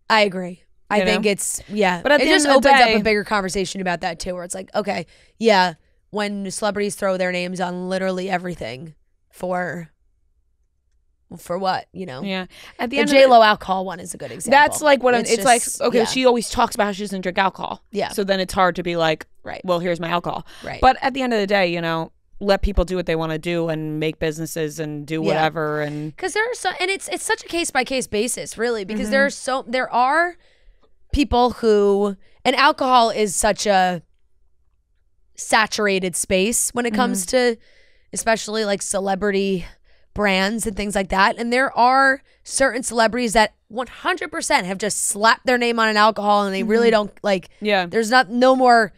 agree. I think it's but at it the just end of the opens day, up a bigger conversation about that too, where it's like, okay, yeah, when celebrities throw their names on literally everything for what, you know? Yeah. At the the end J-Lo alcohol one is a good example. That's like what it's like. Okay, yeah. she always talks about how she doesn't drink alcohol. Yeah. So then it's hard to be like, right, well, here's my alcohol. Right. But at the end of the day, you know, let people do what they want to do and make businesses and do whatever. And because there are and it's such a case by case basis, really, because there are people who, and alcohol is such a saturated space when it comes to, especially like celebrity brands and things like that. And there are certain celebrities that 100% have just slapped their name on an alcohol, and they really don't like, there's no more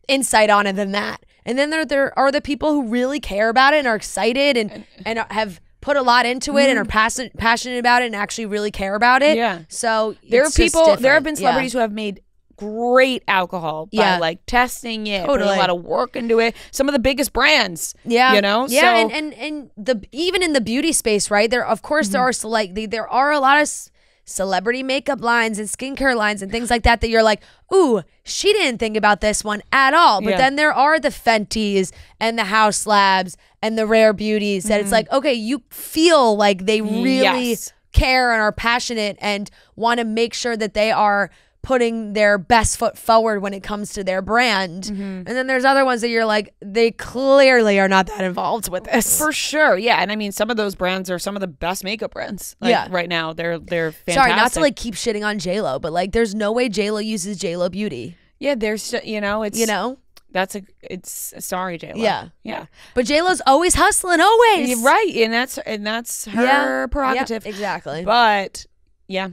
insight on it than that. And then there are the people who really care about it and are excited and have put a lot into it and are passionate about it and actually really care about it. Yeah. So there have been celebrities who have made great alcohol by like testing it, putting a lot of work into it. Some of the biggest brands, you know, so, and even in the beauty space, right? There, of course, there are a lot of celebrity makeup lines and skincare lines and things like that you're like, ooh, she didn't think about this one at all. But then there are the Fenties and the House Labs and the Rare Beauties that it's like, okay, you feel like they really care and are passionate and want to make sure that they are putting their best foot forward when it comes to their brand. And then there's other ones that you're like, they clearly are not that involved with this. For sure. Yeah. And I mean, some of those brands are some of the best makeup brands. Like, right now. They're fantastic. Sorry, not to like keep shitting on J-Lo, but like there's no way J-Lo uses J-Lo Beauty. Yeah, there's, you know, it's, you know, sorry, J-Lo. Yeah. Yeah. But J-Lo's always hustling, always. Right. And that's her prerogative. Yep, exactly. But yeah,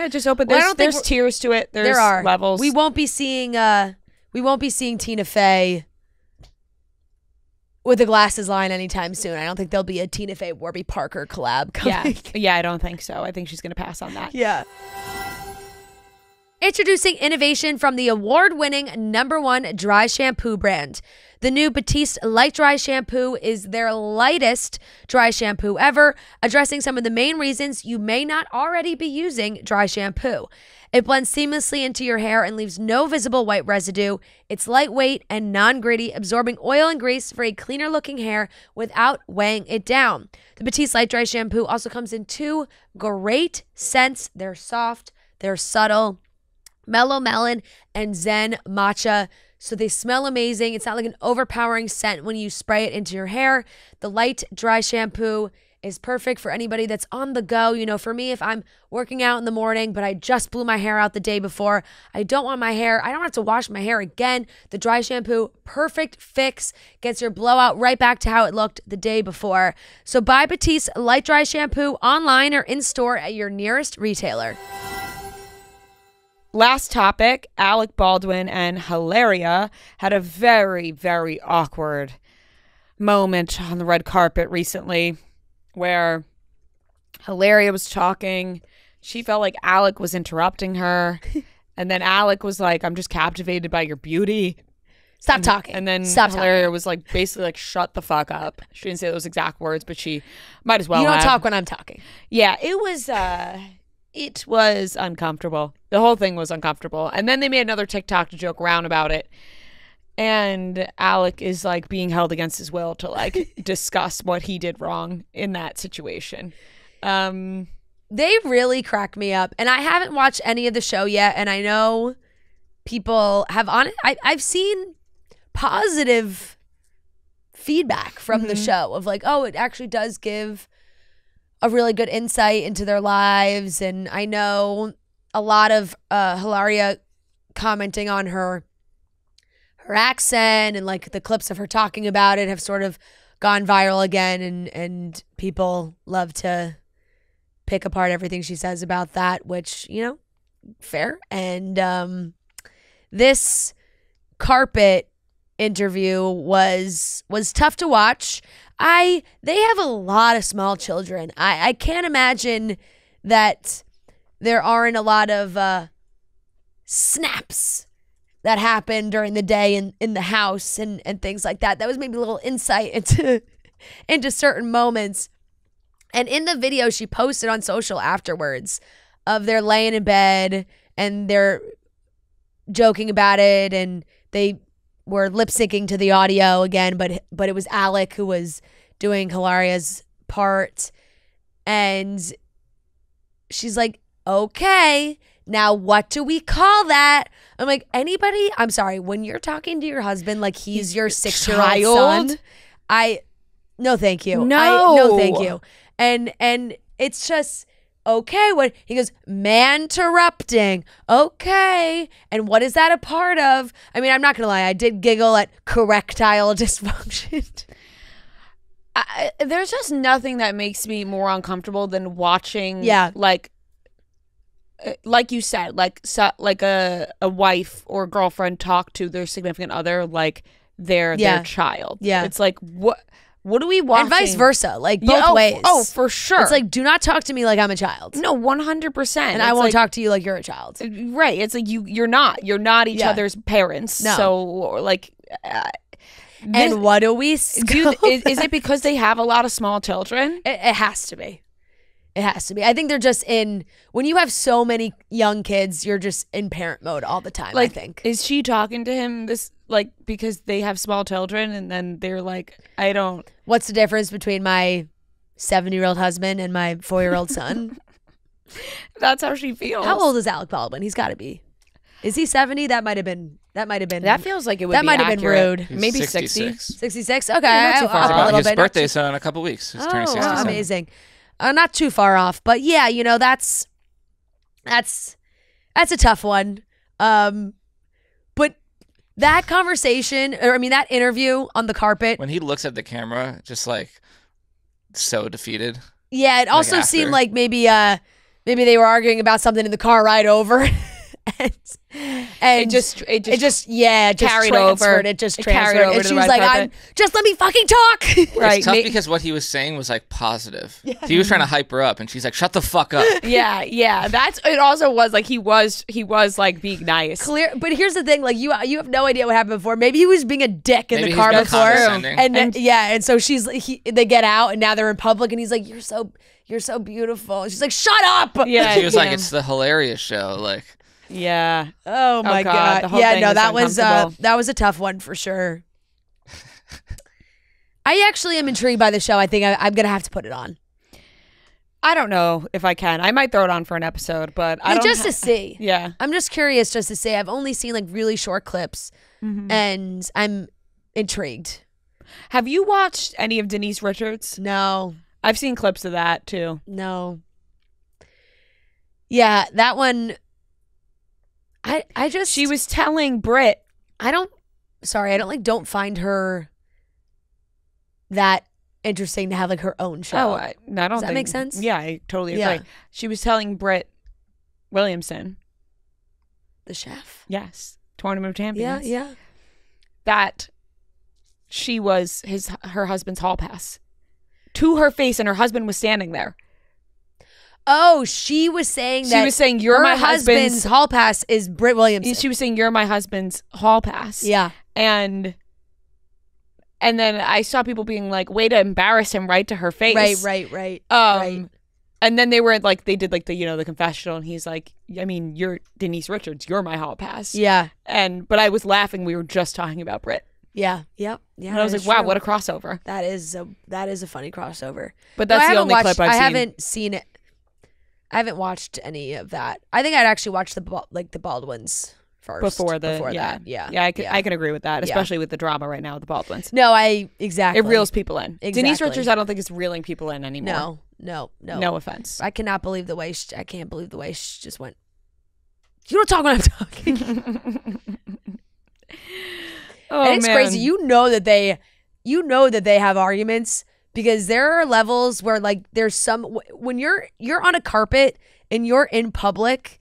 just open. There's tiers to it. There are levels. We won't be seeing Tina Fey with the glasses line anytime soon. I don't think there'll be a Tina Fey Warby Parker collab coming. Yeah, I don't think so. I think she's gonna pass on that. Yeah. Introducing innovation from the award-winning #1 dry shampoo brand. The new Batiste Light Dry Shampoo is their lightest dry shampoo ever, addressing some of the main reasons you may not already be using dry shampoo. It blends seamlessly into your hair and leaves no visible white residue. It's lightweight and non-gritty, absorbing oil and grease for a cleaner-looking hair without weighing it down. The Batiste Light Dry Shampoo also comes in 2 great scents. They're soft, they're subtle, Mellow Melon and Zen Matcha. So they smell amazing. It's not like an overpowering scent when you spray it into your hair. The light dry shampoo is perfect for anybody that's on the go. You know, for me, if I'm working out in the morning, but I just blew my hair out the day before, I don't have to wash my hair again. The dry shampoo, perfect fix, gets your blowout right back to how it looked the day before. So buy Batiste Light Dry Shampoo online or in store at your nearest retailer. Last topic, Alec Baldwin and Hilaria had a very, very awkward moment on the red carpet recently where Hilaria was talking. She felt like Alec was interrupting her. And then Alec was like, I'm just captivated by your beauty. Stop talking. And then Hilaria talking. Was like, basically like, shut the fuck up. She didn't say those exact words, but she might as well You don't have. talk when I'm talking. Yeah, it was uncomfortable. The whole thing was uncomfortable. And then they made another TikTok to joke around about it. And Alec is like being held against his will to like discuss what he did wrong in that situation. They really crack me up. And I haven't watched any of the show yet. And I know people have I've seen positive feedback from the show of like, oh, it actually does give a really good insight into their lives. And I know a lot of Hilaria commenting on her accent, and like the clips of her talking about it have sort of gone viral again, and people love to pick apart everything she says about that, which, you know, fair. And this carpet interview was tough to watch. They have a lot of small children. I can't imagine that there aren't a lot of snaps that happen during the day in the house and things like that. That was maybe a little insight into certain moments. And in the video she posted on social afterwards of their laying in bed and they're joking about it, and they were lip syncing to the audio again, but it was Alec who was doing Hilaria's part. And she's like, okay, now what do we call that? I'm like, anybody? I'm sorry, when you're talking to your husband like he's your 6-year-old son, no thank you. No thank you. And it's just, okay, what he goes, man-terrupting. Okay. And what is that a part of? I mean, I'm not gonna lie, I did giggle at correctile dysfunction. There's just nothing that makes me more uncomfortable than watching like you said, like a wife or girlfriend talk to their significant other like they're their child. Yeah. It's like, what are we watching? And vice versa, like both ways. Oh, for sure. It's like, do not talk to me like I'm a child. No, 100%. And I won't talk to you like you're a child. Right. It's like you're not each other's parents. No. So like. And what do we? Is it because they have a lot of small children? It has to be. It has to be. I think they're just when you have so many young kids, you're just in parent mode all the time, like, I think. Is she talking to him because they have small children and then they're like, I don't. What's the difference between my 7-year-old husband and my 4-year-old son? That's how she feels. How old is Alec Baldwin? He's got to be. Is he 70? That might have been. That feels like it would that be might have been rude. He's maybe 66. 66? Okay. Not too far off. His birthday's in a couple weeks. He's turning 67. Amazing. Not too far off. But yeah, you know, that's a tough one. But that conversation, or I mean that interview on the carpet. When he looks at the camera, just like so defeated. Yeah, it also seemed like maybe they were arguing about something in the car ride over. and it just carried over. It just transferred. And she was like, just let me fucking talk. Right. It's tough because what he was saying was like positive. Yeah. He was trying to hype her up, and she's like, shut the fuck up. Yeah. It also was like he was like being nice. Clear, but here's the thing: like you have no idea what happened before. Maybe he was being a dick in the car before, and so they get out, and now they're in public, and he's like, you're so beautiful. And she's like, shut up. Yeah. She was like, it's the hilarious show, like. Yeah. Oh my God. Yeah, no, that was a tough one for sure. I actually am intrigued by the show. I think I'm gonna have to put it on. I don't know if I can. I might throw it on for an episode, but to see. Yeah. I'm just curious just to see. I've only seen like really short clips, and I'm intrigued. Have you watched any of Denise Richards? No. I've seen clips of that too. No. Yeah, that one. She was telling Britt, I don't find her that interesting to have like her own show. I don't Does that make sense? Yeah, I totally agree. Yeah. She was telling Britt Williamson, the chef. Yes. Tournament of Champions. Yeah. That she was her husband's hall pass to her face, and her husband was standing there. Oh, she was saying you're my husband's hall pass is Britt Williamson. She was saying you're my husband's hall pass. Yeah. And then I saw people being like, way to embarrass him right to her face. Right. Right. And then they were like, they did like the confessional, and he's like, I mean, you're Denise Richards, you're my hall pass. Yeah. But I was laughing. We were just talking about Britt. Yeah. Yep. Yeah. And I was like, wow, what a crossover. That is a funny crossover. But that's the only clip I've seen. I haven't seen it. I haven't watched any of that. I think I'd actually watch the Baldwins first before that. Yeah. I can agree with that, especially with the drama right now with the Baldwins. No, exactly. It reels people in. Exactly. Denise Richards, I don't think is reeling people in anymore. No. No offense. I cannot believe the way I can't believe the way she just went. You don't talk when I'm talking. And it's crazy. You know that they have arguments, because there are levels where like there's some when you're on a carpet and you're in public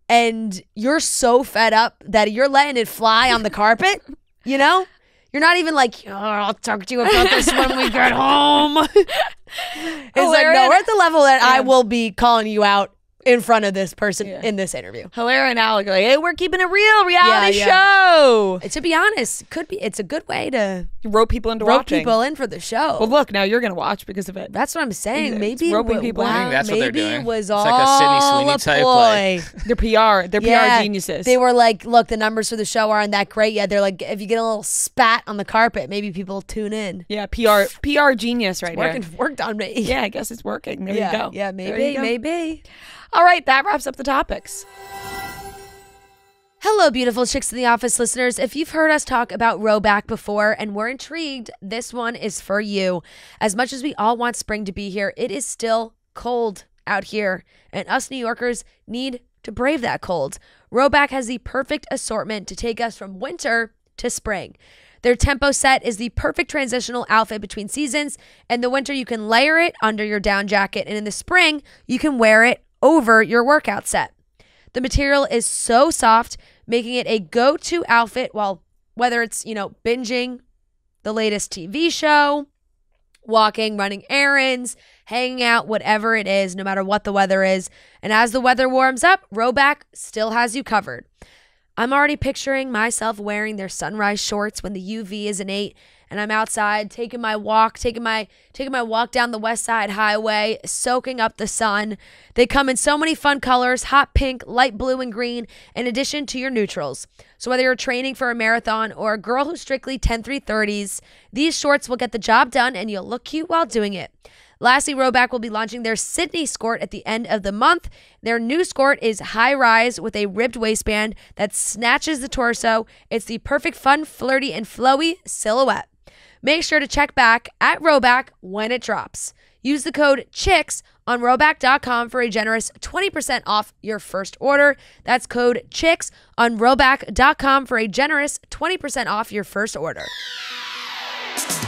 and you're so fed up that you're letting it fly on the carpet, you know? You're not even like, oh, I'll talk to you about this when we get home. It's like, no, we're at the level that I will be calling you out in front of this person in this interview. Hilaria and Alec are like, hey, we're keeping a real reality show. To be honest, it's a good way to rope people into watching. Rope people in for the show. Well, look, now you're going to watch because of it. That's what I'm saying. It's maybe roping people in. I think that's what they're doing. It was it's all like a Sydney Sweeney type. Like, they're PR geniuses. They were like, look, the numbers for the show aren't that great yet. They're like, if you get a little spat on the carpet, maybe people tune in. Yeah, PR genius right here. Worked on me. Yeah, I guess it's working. There you go. Yeah, maybe. All right, that wraps up the topics. Hello, beautiful Chicks in the Office listeners. If you've heard us talk about Rhoback before and were intrigued, this one is for you. As much as we all want spring to be here, it is still cold out here, and us New Yorkers need to brave that cold. Rhoback has the perfect assortment to take us from winter to spring. Their tempo set is the perfect transitional outfit between seasons. In the winter, you can layer it under your down jacket, and in the spring, you can wear it over your workout set. The material is so soft, making it a go-to outfit whether it's, binging the latest TV show, walking, running errands, hanging out, whatever it is, no matter what the weather is. And as the weather warms up, Rhoback still has you covered. I'm already picturing myself wearing their sunrise shorts when the UV is an 8 and I'm outside taking my walk down the West Side Highway, soaking up the sun. They come in so many fun colors: hot pink, light blue, and green, in addition to your neutrals. So whether you're training for a marathon or a girl who's strictly 10-3-30s, these shorts will get the job done and you'll look cute while doing it. Lastly, Rhoback will be launching their Sydney skirt at the end of the month. Their new skirt is high-rise with a ribbed waistband that snatches the torso. It's the perfect fun, flirty, and flowy silhouette. Make sure to check back at Rhoback when it drops. Use the code CHICKS on Rhoback.com for a generous 20% off your first order. That's code CHICKS on Rhoback.com for a generous 20% off your first order.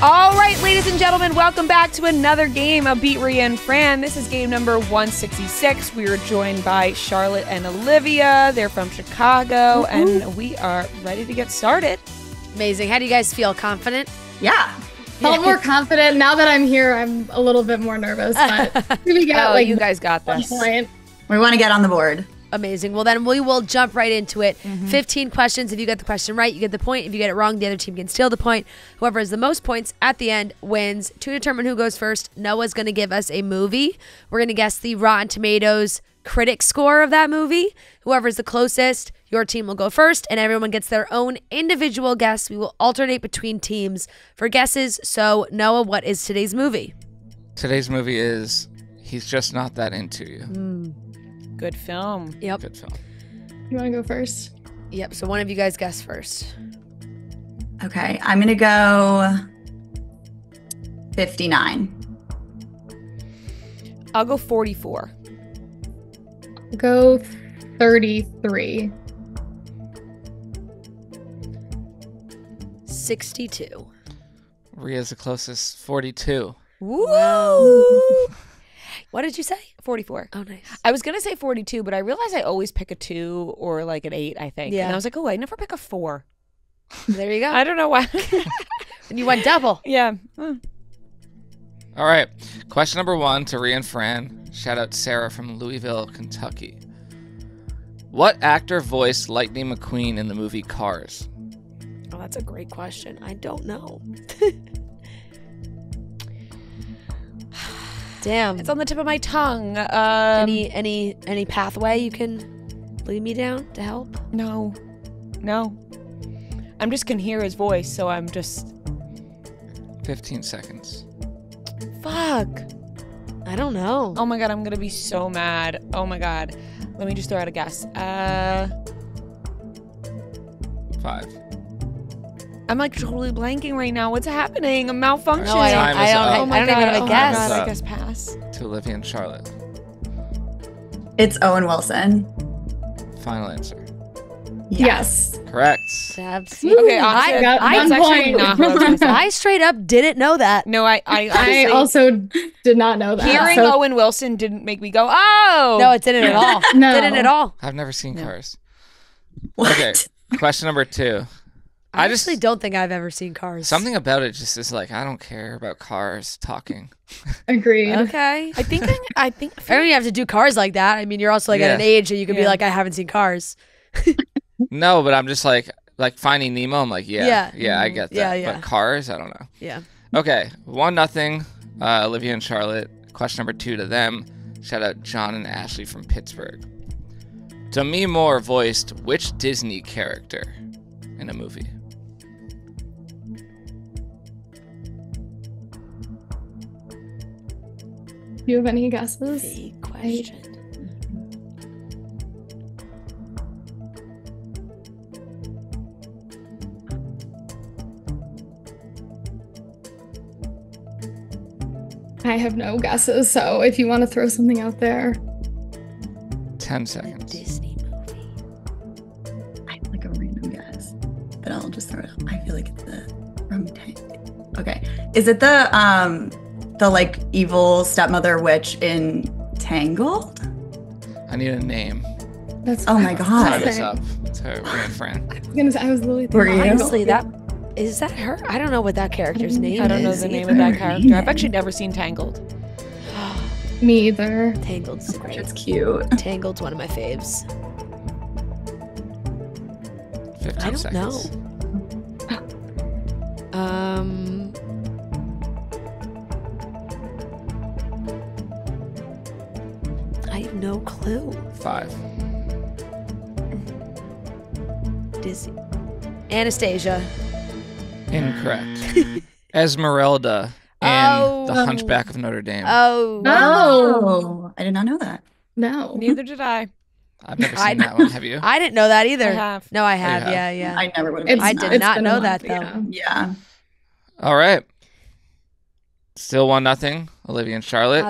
All right, ladies and gentlemen, welcome back to another game of Beat Ria and Fran. This is game number 166. We are joined by Charlotte and Olivia. They're from Chicago, and we are ready to get started. Amazing. How do you guys feel? Confident? Yeah. Felt more confident. Now that I'm here, I'm a little bit more nervous, but we got you guys got this. Point. We want to get on the board. Amazing. Well, then we will jump right into it. 15 questions. If you get the question right, you get the point. If you get it wrong, the other team can steal the point. Whoever has the most points at the end wins. To determine who goes first, Noah's going to give us a movie. We're going to guess the Rotten Tomatoes critic score of that movie. Whoever's the closest, your team will go first, and everyone gets their own individual guess. We will alternate between teams for guesses. So, Noah, what is today's movie? Today's movie is He's Just Not That Into You. Good film. Yep. Good film. You want to go first? Yep. So one of you guys guess first. Okay, I'm going to go 59. I'll go 44. Go 33. 62. Ria's the closest, 42. Woo! Wow. What did you say? 44. Oh, nice. I was going to say 42, but I realized I always pick a 2 or like an 8, I think. Yeah. And I was like, oh, I never pick a 4. There you go. I don't know why. And you went double. Yeah. All right. Question number 1 to Ria and Fran. Shout out Sarah from Louisville, Kentucky. What actor voiced Lightning McQueen in the movie Cars? Oh, that's a great question. I don't know. Damn. It's on the tip of my tongue. Any pathway you can lead me down to help? No. I'm just can hear his voice, so I'm just... 15 seconds. Fuck. I don't know. Oh my God, I'm going to be so mad. Oh my God. Let me just throw out a guess. 5, I'm like totally blanking right now. What's happening? I'm malfunctioning. No, I Time is up. don't even have a guess. Oh my God, I guess pass. To Olivia and Charlotte. It's Owen Wilson. Final answer. Yes. Correct. Tabs. Okay, I got that's one actually point. not what I was gonna say. I straight up didn't know that. No, I I honestly, also did not know that. hearing so- Owen Wilson didn't make me go, oh. No, it didn't at all. No. Didn't at all. I've never seen Cars. What? Okay. Question number 2. I honestly don't think I've ever seen Cars. Something about it just is like, I don't care about cars talking. Agreed. Okay. I think I don't even have to do Cars like that. I mean, you're also like at an age that you can be Yeah. like, I haven't seen Cars. No, but I'm just like Finding Nemo. I'm like, Yeah. I get that. Yeah, yeah. But Cars, I don't know. Yeah. Okay, 1-0. Olivia and Charlotte. Question number 2 to them. Shout out John and Ashley from Pittsburgh. Demi Moore voiced which Disney character in a movie? Do you have any guesses? Big question. I have no guesses, so if you want to throw something out there. 10 seconds. Disney movie. I have like a random guess, but I'll just throw it out. I feel like it's the from Tank. Okay. Is it the like evil stepmother witch in Tangled? I need a name. That's Oh my Tie God. this up to Ria Fran. I was literally Were thinking you? Honestly, is that her? I don't know what that character's name I don't know is the name either. of that Her character. name. I've actually never seen Tangled. Me either. Tangled's great. It's cute. Tangled's one of my faves. 15 I don't seconds. know. I have no clue. 5. Disney. Anastasia. Incorrect. Esmeralda in Oh. The Hunchback of Notre Dame. Oh. Oh, I did not know that. No. Neither did I. I've never seen that one. Have you? I didn't know that either. I have. No, I have. have? Yeah, yeah. I never would have. It's- I guessed did that. not been a know month, that, though. Yeah. All right. Still 1-0. Olivia and Charlotte.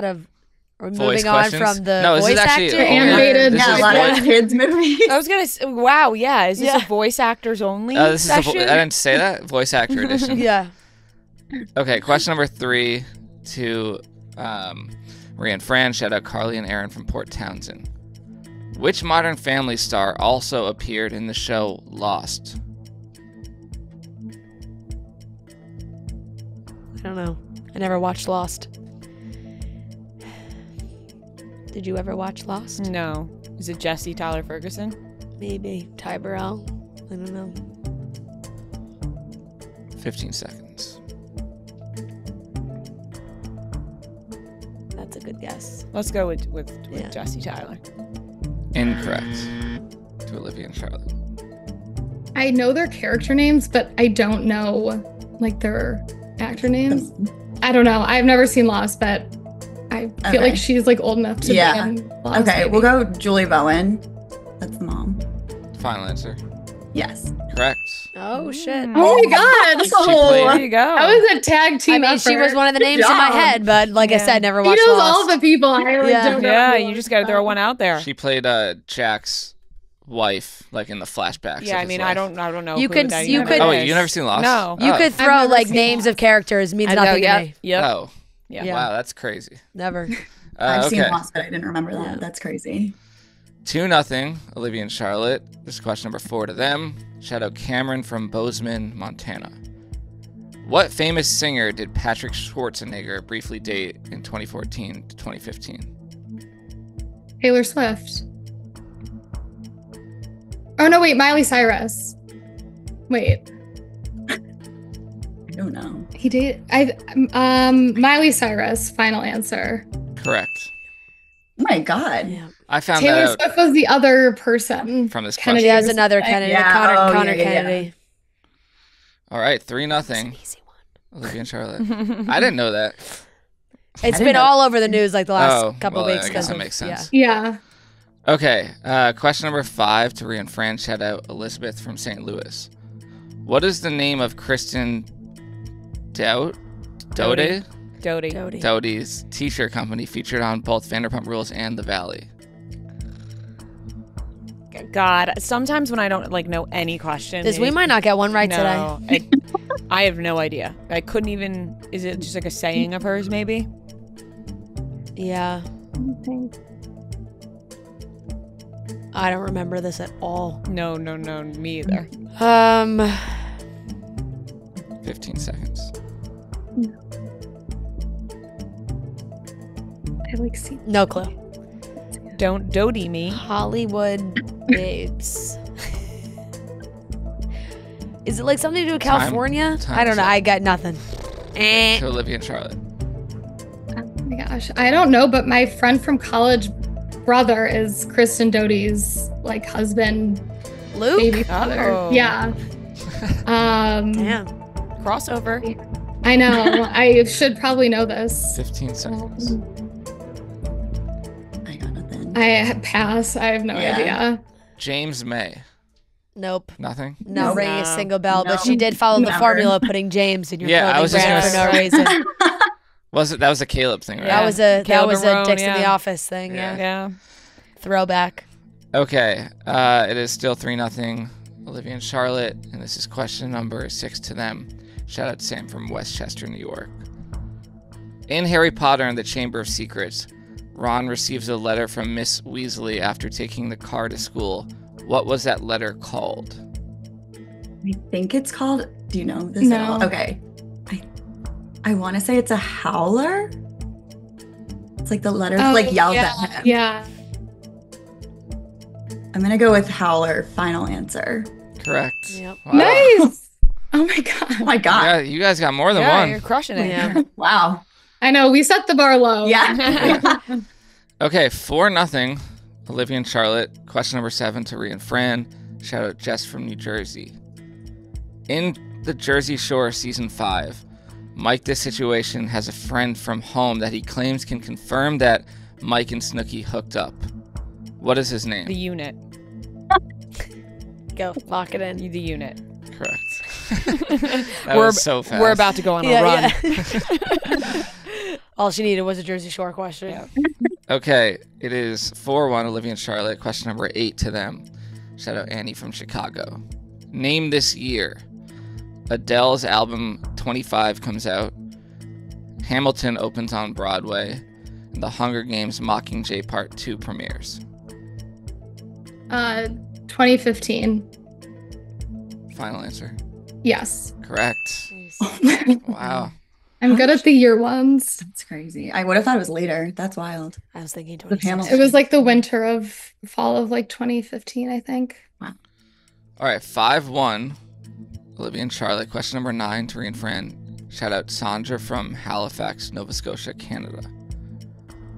We're Voice moving on questions? from the No, this voice is actually actor. only- Animated. This Yeah, is a lot voice- of kids movies. I was gonna say, wow, yeah. Is this Yeah. a voice actors only This is I session? didn't say that. Voice actor edition. Yeah. Okay, question number 3 to Ria and Fran. Shout out Carly and Aaron from Port Townsend. Which Modern Family star also appeared in the show Lost? I don't know. I never watched Lost. Did you ever watch Lost? No. Is it Jesse Tyler Ferguson? Maybe. Ty Burrell? I don't know. 15 seconds. That's a good guess. Let's go with Yeah. Jesse Tyler. Incorrect. To Olivia and Charlotte. I know their character names, but I don't know like their actor names. I don't know. I've never seen Lost, but I feel Okay. like she's like old enough to Yeah. be in Lost. Okay, maybe. we'll go Julie Bowen. That's the mom. Final answer. Yes. Correct. Oh, shit. Oh my god! She played- There you go. That was a tag I team mean, she effort. was one of the names in my job. head, but like I Yeah. said, never He watched knows Lost. all the people. I like Yeah. don't know. Yeah, who you just got to throw one out there. She played Jack's wife, like in the flashbacks. Yeah, of I his mean, life. I don't know. You who could- that you even could- Oh, is. you never seen Lost? No. You Oh. could I've throw never like seen names of characters means I know, nothing to yep, me. yep. Oh, Yeah. Yeah. wow, that's crazy. Never. I've Okay. seen Lost, but I didn't remember that. Yeah. That's crazy. 2-0. Olivia and Charlotte. This is question number 4 to them. Shout out Cameron from Bozeman, Montana. What famous singer did Patrick Schwarzenegger briefly date in 2014 to 2015? Taylor Swift. Oh no, wait, Miley Cyrus. Wait, I don't know. he did. Miley Cyrus. Final answer. Correct. Oh my God. Yeah. I found Taylor that out Swift was the other person. from this Kennedy. question. There's another Kennedy. Yeah, Connor yeah. Kennedy. All right, It's 3-0. an easy one. Olivia and Charlotte. I didn't know that. It's didn't been know- all over the news like the last Oh, couple well, weeks. I guess 'cause that of- makes sense. Yeah. Okay, question number 5 to Ria and Fran. Shout out Elizabeth from St. Louis. What is the name of Kristen Doute? Doty's t-shirt company featured on both Vanderpump Rules and The Valley? God, sometimes when I don't know any questions, we might not get one right today. I have no idea. I couldn't even. Is it just like a saying of hers, maybe? Yeah. I don't remember this at all. No, me either. 15 seconds. No clue. Don't doty me. Hollywood Babes. Is it like something to do with California? I don't know. I got nothing. To Olivia and Charlotte. Oh my gosh. I don't know, but my friend from college brother is Kristen Doty's husband. Luke? Baby father. Oh. Yeah. Damn. Crossover. I know. I should probably know this. 15 seconds. I got nothing. I pass. I have no idea. James May. Nope. Nothing? Not ringing a single bell, but No. she did follow the Never. formula of putting James in your Yeah, I clothing was just brand for gonna no reason. That was a Caleb thing, right? That was a Caleb and Roan, Dix in the yeah. Office thing. Yeah. Yeah. Throwback. Okay. It is still 3-0. Olivia and Charlotte, and this is question number 6 to them. Shout out to Sam from Westchester, New York. In Harry Potter and the Chamber of Secrets, Ron receives a letter from Miss Weasley after taking the car to school. What was that letter called? I think it's called. Do you know this at all? No. Okay. I want to say it's a howler. It's like the letter yells at him. Yeah. I'm gonna go with howler. Final answer. Correct. Yep. Wow. Nice. Oh my god. Oh my god. Yeah, you guys got more than Yeah, one. you're crushing it. Yeah. Wow. I know. We set the bar low. Yeah. Okay, 4-0. Olivia and Charlotte. Question number 7 to Ria and Fran. Shout out Jess from New Jersey. In the Jersey Shore season 5, Mike the Situation has a friend from home that he claims can confirm that Mike and Snooki hooked up. What is his name? The unit. Go. Lock it in. The unit. Correct. That was so fast. We're about to go on a run. Yeah. All she needed was a Jersey Shore question. Yeah. Okay, it is 4-1 Olivia and Charlotte. Question number 8 to them. Shout out Annie from Chicago. Name this year. Adele's album 25 comes out. Hamilton opens on Broadway. And The Hunger Games Mockingjay Part 2 premieres. 2015. Final answer. Yes. Correct. Wow. I'm good at the year ones. That's crazy. I would have thought it was later. That's wild. I was thinking The 26. Hamilton. It was like the winter of fall of 2015, I think. All right, 5-1. Olivia and Charlotte. Question number 9 to Ria and Fran. Shout out Sandra from Halifax, Nova Scotia, Canada.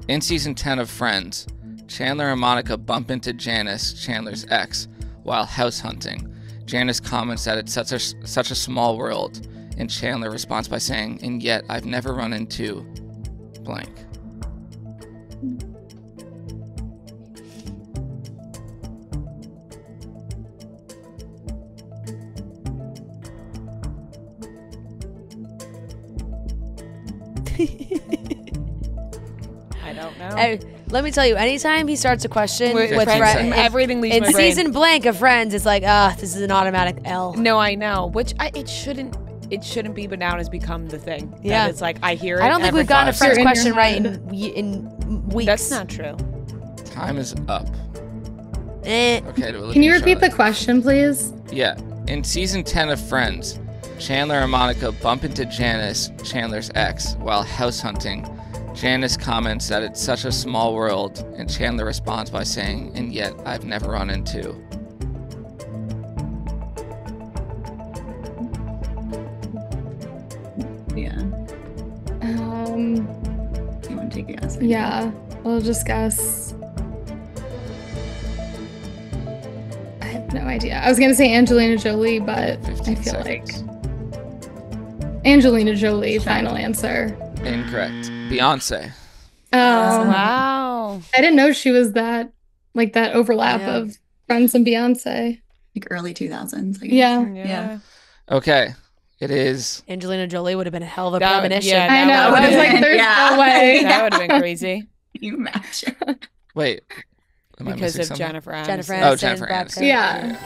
In season 10 of Friends, Chandler and Monica bump into Janice, Chandler's ex, while house hunting. Janice comments that it's such a small world, and Chandler responds by saying, "And yet I've never run into blank." I don't know. Let me tell you, anytime he starts a question With with Friends, Friends, everything leaves in my brain. season blank of Friends, it's like, this is an automatic L. No, I know. Which it shouldn't be, but now it has become the thing. That Yeah. it's like I hear it. I don't think every we've gotten a 5 Friends You're in your question right head. in weeks. That's not true. Time is up. Eh. Okay, to Olivia Can you and repeat the Charlotte. question, please? Yeah. In season 10 of Friends, Chandler and Monica bump into Janice, Chandler's ex, while house hunting. Janice comments that it's such a small world, and Chandler responds by saying, "And yet I've never run into." Yeah. You want to take a guess? Yeah. I'll just guess. I have no idea. I was gonna say Angelina Jolie, but 15 I feel seconds. like Angelina Jolie. Final answer. Incorrect. Beyonce. Wow. I didn't know she was that overlap Yeah. of Friends and Beyonce. Like early 2000s. I guess. Yeah. Yeah. Okay. It is. Angelina Jolie would have been a hell of a That- premonition. yeah, I know. I was like, there's no way. That would have been crazy Can you imagine? Wait. Am I because missing of something? Jennifer Aniston. Jennifer Oh, Aniston. Jennifer Brad Aniston. Pitt. Yeah.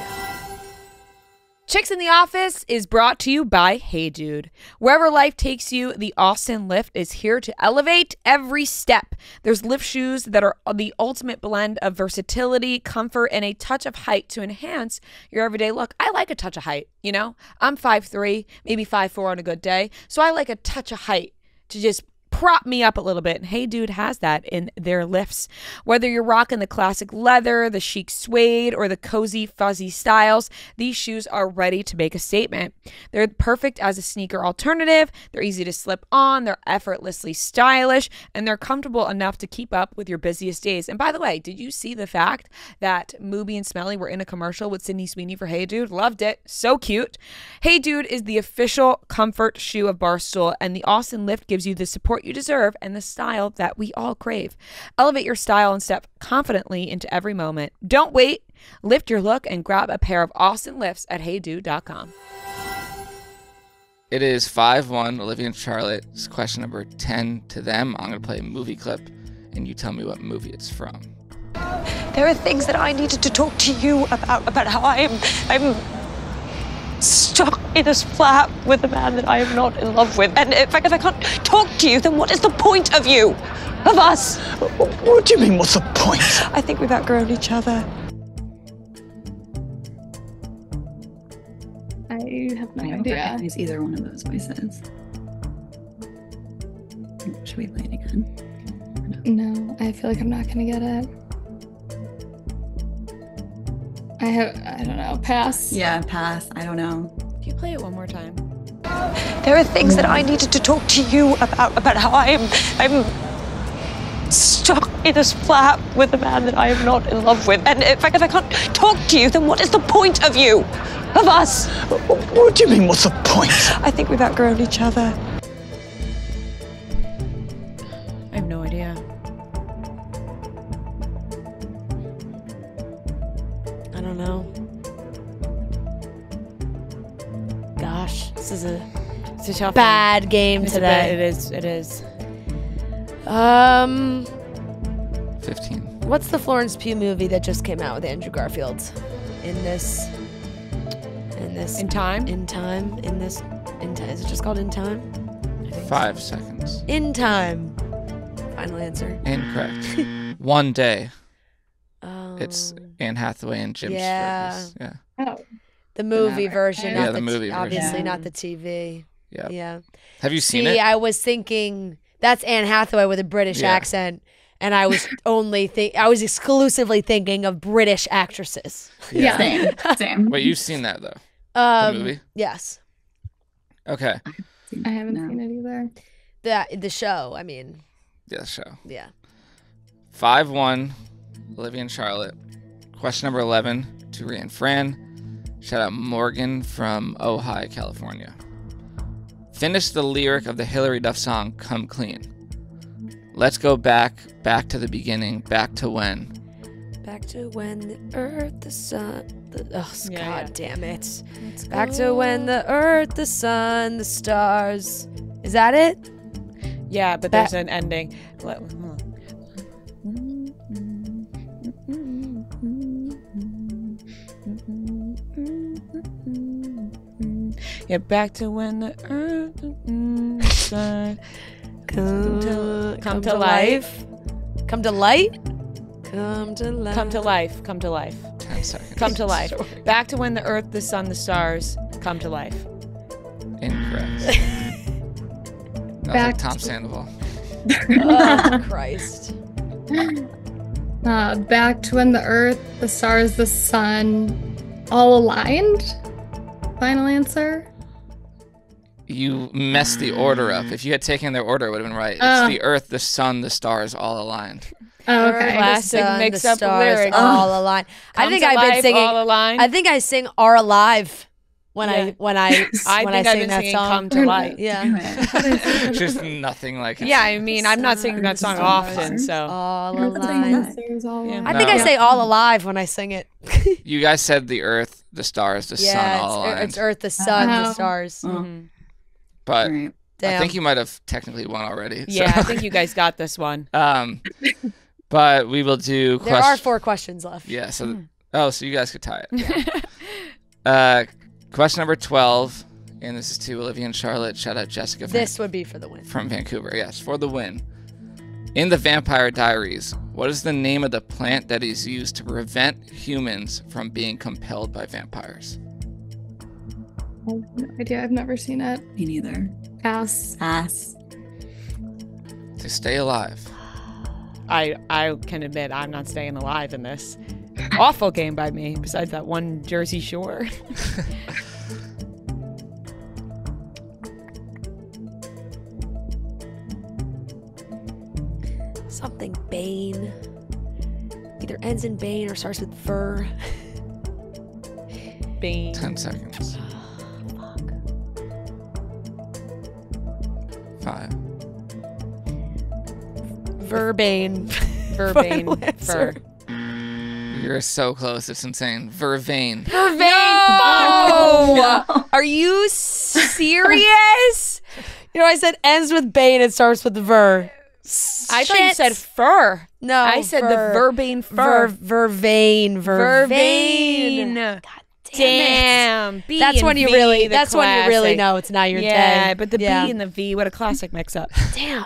Chicks in the Office is brought to you by Hey Dude. Wherever life takes you, the Austin Lift is here to elevate every step. There's lift shoes that are the ultimate blend of versatility, comfort, and a touch of height to enhance your everyday look. I like a touch of height, you know? I'm 5'3", maybe 5'4" on a good day, so I like a touch of height to just prop me up a little bit. And Hey Dude has that in their lifts. Whether you're rocking the classic leather, the chic suede, or the cozy fuzzy styles, these shoes are ready to make a statement. They're perfect as a sneaker alternative. They're easy to slip on. They're effortlessly stylish, and they're comfortable enough to keep up with your busiest days. And by the way, did you see the fact that Mooby and Smelly were in a commercial with Sydney Sweeney for Hey Dude? Loved it. So cute. Hey Dude is the official comfort shoe of Barstool, and the Austin Lift gives you the support you deserve and the style that we all crave. Elevate your style and step confidently into every moment. Don't wait. Lift your look and grab a pair of Austin Lifts at heydude.com. It is 5-1, Olivia and Charlotte. It's question number 10 to them. I'm going to play a movie clip, and you tell me what movie it's from. There are things that I needed to talk to you about how I'm stuck in this flat with a man that I am not in love with. And if I can't talk to you, then what is the point of you? Of us? What do you mean, what's the point? I think we've outgrown each other. I have no I don't idea. recognize either one of those voices. Should we play it again? No, I feel like I'm not gonna get it. I don't know, pass. Yeah, pass. I don't know. Can you play it one more time? There are things that I needed to talk to you about how I'm stuck in this flat with a man that I am not in love with. And if I can't talk to you, then what is the point of you? Of us? What do you mean, what's the point? I think we've outgrown each other. I have no idea. I don't know. Gosh, this is a It's a tough bad game one. today. It is. It is. 15. What's the Florence Pugh movie that just came out with Andrew Garfield? In time. Is it just called In Time? 5 seconds. In Time. Final answer. Incorrect. One Day. Oh. It's Anne Hathaway and Jim Yeah. Sturgis. Yeah. Oh, The movie Yeah, version, Yeah, not the movie version. obviously Yeah. not the TV. Yeah. Yeah. Have you seen See, it? I was thinking that's Anne Hathaway with a British Yeah. accent, and I was I was exclusively thinking of British actresses. yeah. Same. Wait, you've seen that, though? The movie? Yes. Okay. I haven't No. seen it either. The show, I mean, Yeah, the show. yeah. 5-1, Olivia and Charlotte. Question number 11 to Ria and Fran. Shout out Morgan from Ojai, California. Finish the lyric of the Hillary Duff song, Come Clean. Let's go back to the beginning, back to when. Back to when the earth, the sun, God yeah. damn it. Back to when the earth, the sun, the stars. Is that it? Yeah, but there's an ending. Hold on. Yeah, back to when the earth sun come to life. Come to light? Come to life. Come to life. Come to life. 10 seconds. Come to life. Back to when the earth, the sun, the stars come to life. Incorrect. That was Back like Tom to- Sandoval. Oh, Christ. Back to when the earth, the stars, the sun, all aligned? Final answer? You messed the order up. If you had taken their order, it would have been right. It's Oh. the earth, the sun, the stars all aligned. Oh, Earth, okay. the Classic sun, mix the up stars, lyrics. all aligned. I Come think to I've been life, singing. all aligned. I think I sing "Are Alive" when Yeah. I think I've sing been that singing song. "Come to Light." Yeah. Just nothing like it. Yeah, I mean, I'm not singing that song often, so All That's what I alive. said. Yeah. I think I No. say all alive when I sing it. You guys said the earth, the stars, the sun all aligned. it's Earth, the sun, the Oh. stars. Mhm. But Right. I Damn. think you might have technically won already. so- yeah, I think you guys got this one. But we will do There are 4 questions left. Yeah, so so you guys could tie it. Question number 12, and this is to Olivia and Charlotte. Shout out Jessica This would be for the win. from Vancouver. Yes, for the win. In the Vampire Diaries, what is the name of the plant that is used to prevent humans from being compelled by vampires? No idea. I've never seen it. Me neither. Pass. Pass. To stay alive. I can admit I'm not staying alive in this. Awful game by me, besides that one Jersey Shore. Something Bane. Either ends in Bane or starts with Ver. Bane. 10 seconds. 5. Verbane. Verbane. answer. Fur. You're so close. It's insane. Vervain. No! Are you serious? You know, I said ends with Bane, it starts with Ver. I thought you said fur. No, I said the verbane fur. Vervain. Vervain. God Damn. B That's and when you V, really. the That's when you really classic. know it's not your day. Yeah, but the Yeah. B and the V, what a classic mix-up. Damn.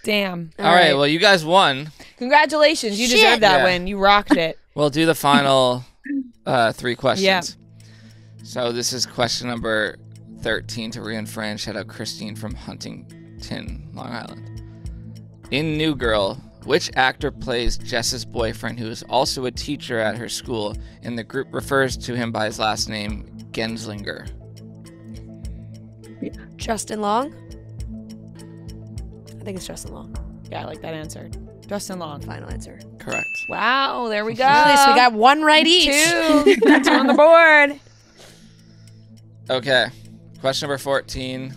Damn. All right, well, you guys won. Congratulations. You Shit. deserved that Yeah. win. You rocked it. We'll do the final 3 questions. Yeah. So this is question number 13 to Ria and Fran. Shout out Christine from Huntington, Long Island. In New Girl, which actor plays Jess's boyfriend who is also a teacher at her school, and the group refers to him by his last name, Genslinger? Justin Long? I think it's Justin Long. Yeah, I like that answer. Justin Long. Final answer. Correct. Wow, there we go. Nice, we got 1 right each. 2. That's on the board. Okay. Question number 14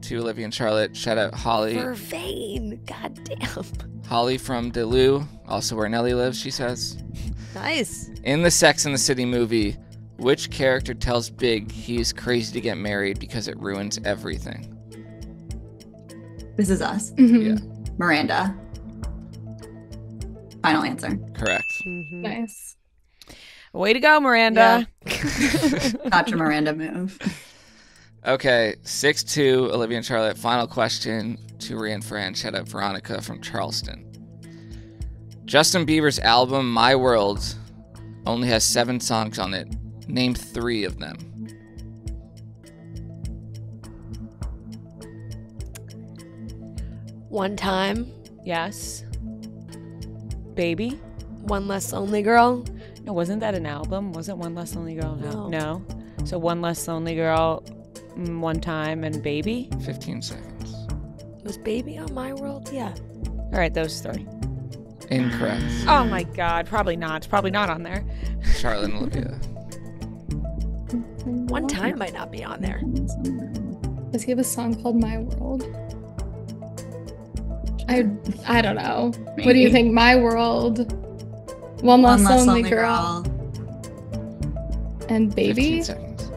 to Olivia and Charlotte. Shout out Holly. Vervain. God damn. Holly from Duluth, also where Nellie lives, she says. Nice. In the Sex and the City movie, which character tells Big he's crazy to get married because it ruins everything? This is us. Mhm. Yeah. Miranda. Final answer. Correct. Mm-hmm. Nice. Way to go, Miranda. Not your Miranda move. Okay, 6-2, Olivia and Charlotte. Final question to Ria and Fran. Shout out Veronica from Charleston. Justin Bieber's album My World only has 7 songs on it. Name 3 of them. One Time. Yes. Baby. One Less Lonely Girl. No, wasn't that an album? Wasn't One Less Lonely Girl? No. No. So One Less Lonely Girl, One Time, and Baby. 15 seconds. Was Baby on My World? Yeah. All right, those 3. Incorrect. Oh my God, probably not. It's probably not on there. Charlotte and Olivia. One Time might not be on there. Does he have a song called My World? I don't know. Maybe. What do you think? My World, One Less Lonely Girl, and 15 Baby. seconds.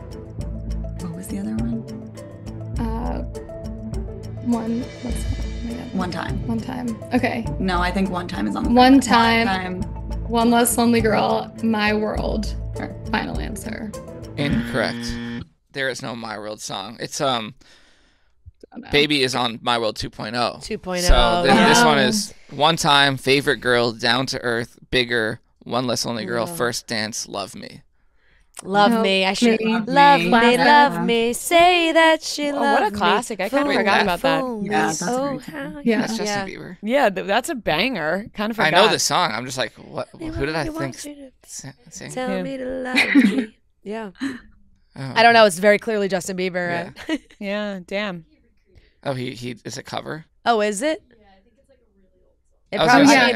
What was the other one? One Time. One Time. Okay. No, I think One Time is on the One first Time. One Less Lonely Girl, My World. Final answer. Incorrect. There is no My World song. It's Oh, no. Baby is on My World 2.0. 2.0. So this Oh. one is One Time, Favorite Girl, Down to Earth, Bigger, One Less Lonely Girl, First Dance, Love Me. Love Nope. Me. I should Love love Me. me, Yeah. love me. Say that she Oh, loves me. what a classic. I kinda Fool forgot me, about that. fool me. Yeah, that's a Oh, great how Yeah. That's Justin Yeah. Bieber. Yeah, that's a banger. Kind of I forgot. know the song. I'm just like, what? Who did I He think wants you to sing? Tell Yeah. me to love me. Yeah. Oh. I don't know. It's very clearly Justin Bieber. Right? Yeah, damn. Oh, he is a cover. Oh, is it?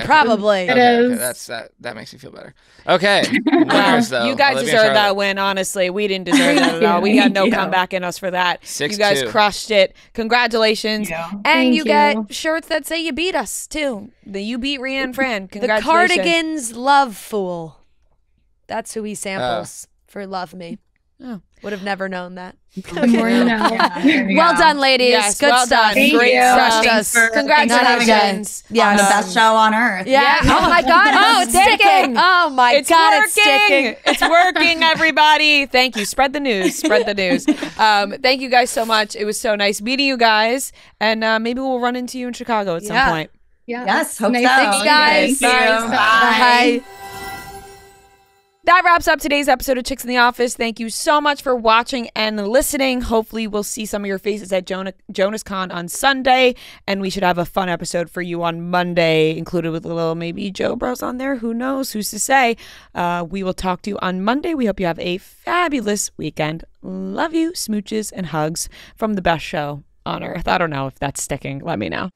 Probably. It is. Okay, that makes me feel better. Okay, winners though. You guys Olivia deserve Charlotte. that win. Honestly, we didn't deserve that at all. We had no comeback in us for that. 6-2. You guys crushed it. Congratulations. Yeah. And Thank you you. get shirts that say you beat us too. You beat Ria and Fran. The Congratulations. Cardigans Love Fool. That's who he samples for Love Me. Oh. Would have never known that. The more you know. Well done, ladies. Yes, Good well stuff. done. Thank Great you. stuff. Thanks for Congratulations. Yeah. on the best show on earth. Yeah. Oh my God. Oh, it's it's sticking. sticking. Oh my It's God. working. It's sticking. It's working, everybody. Thank you. Spread the news. Spread the news. Thank you guys so much. It was so nice meeting you guys. And maybe we'll run into you in Chicago at some point. Yeah. Yes, hope Nice so. Thanks, guys. Thank you. Bye. That wraps up today's episode of Chicks in the Office. Thank you so much for watching and listening. Hopefully we'll see some of your faces at JonasCon on Sunday, and we should have a fun episode for you on Monday, included with a little maybe Joe Bros on there. Who knows? Who's to say? We will talk to you on Monday. We hope you have a fabulous weekend. Love you. Smooches and hugs from the best show on earth. I don't know if that's sticking. Let me know.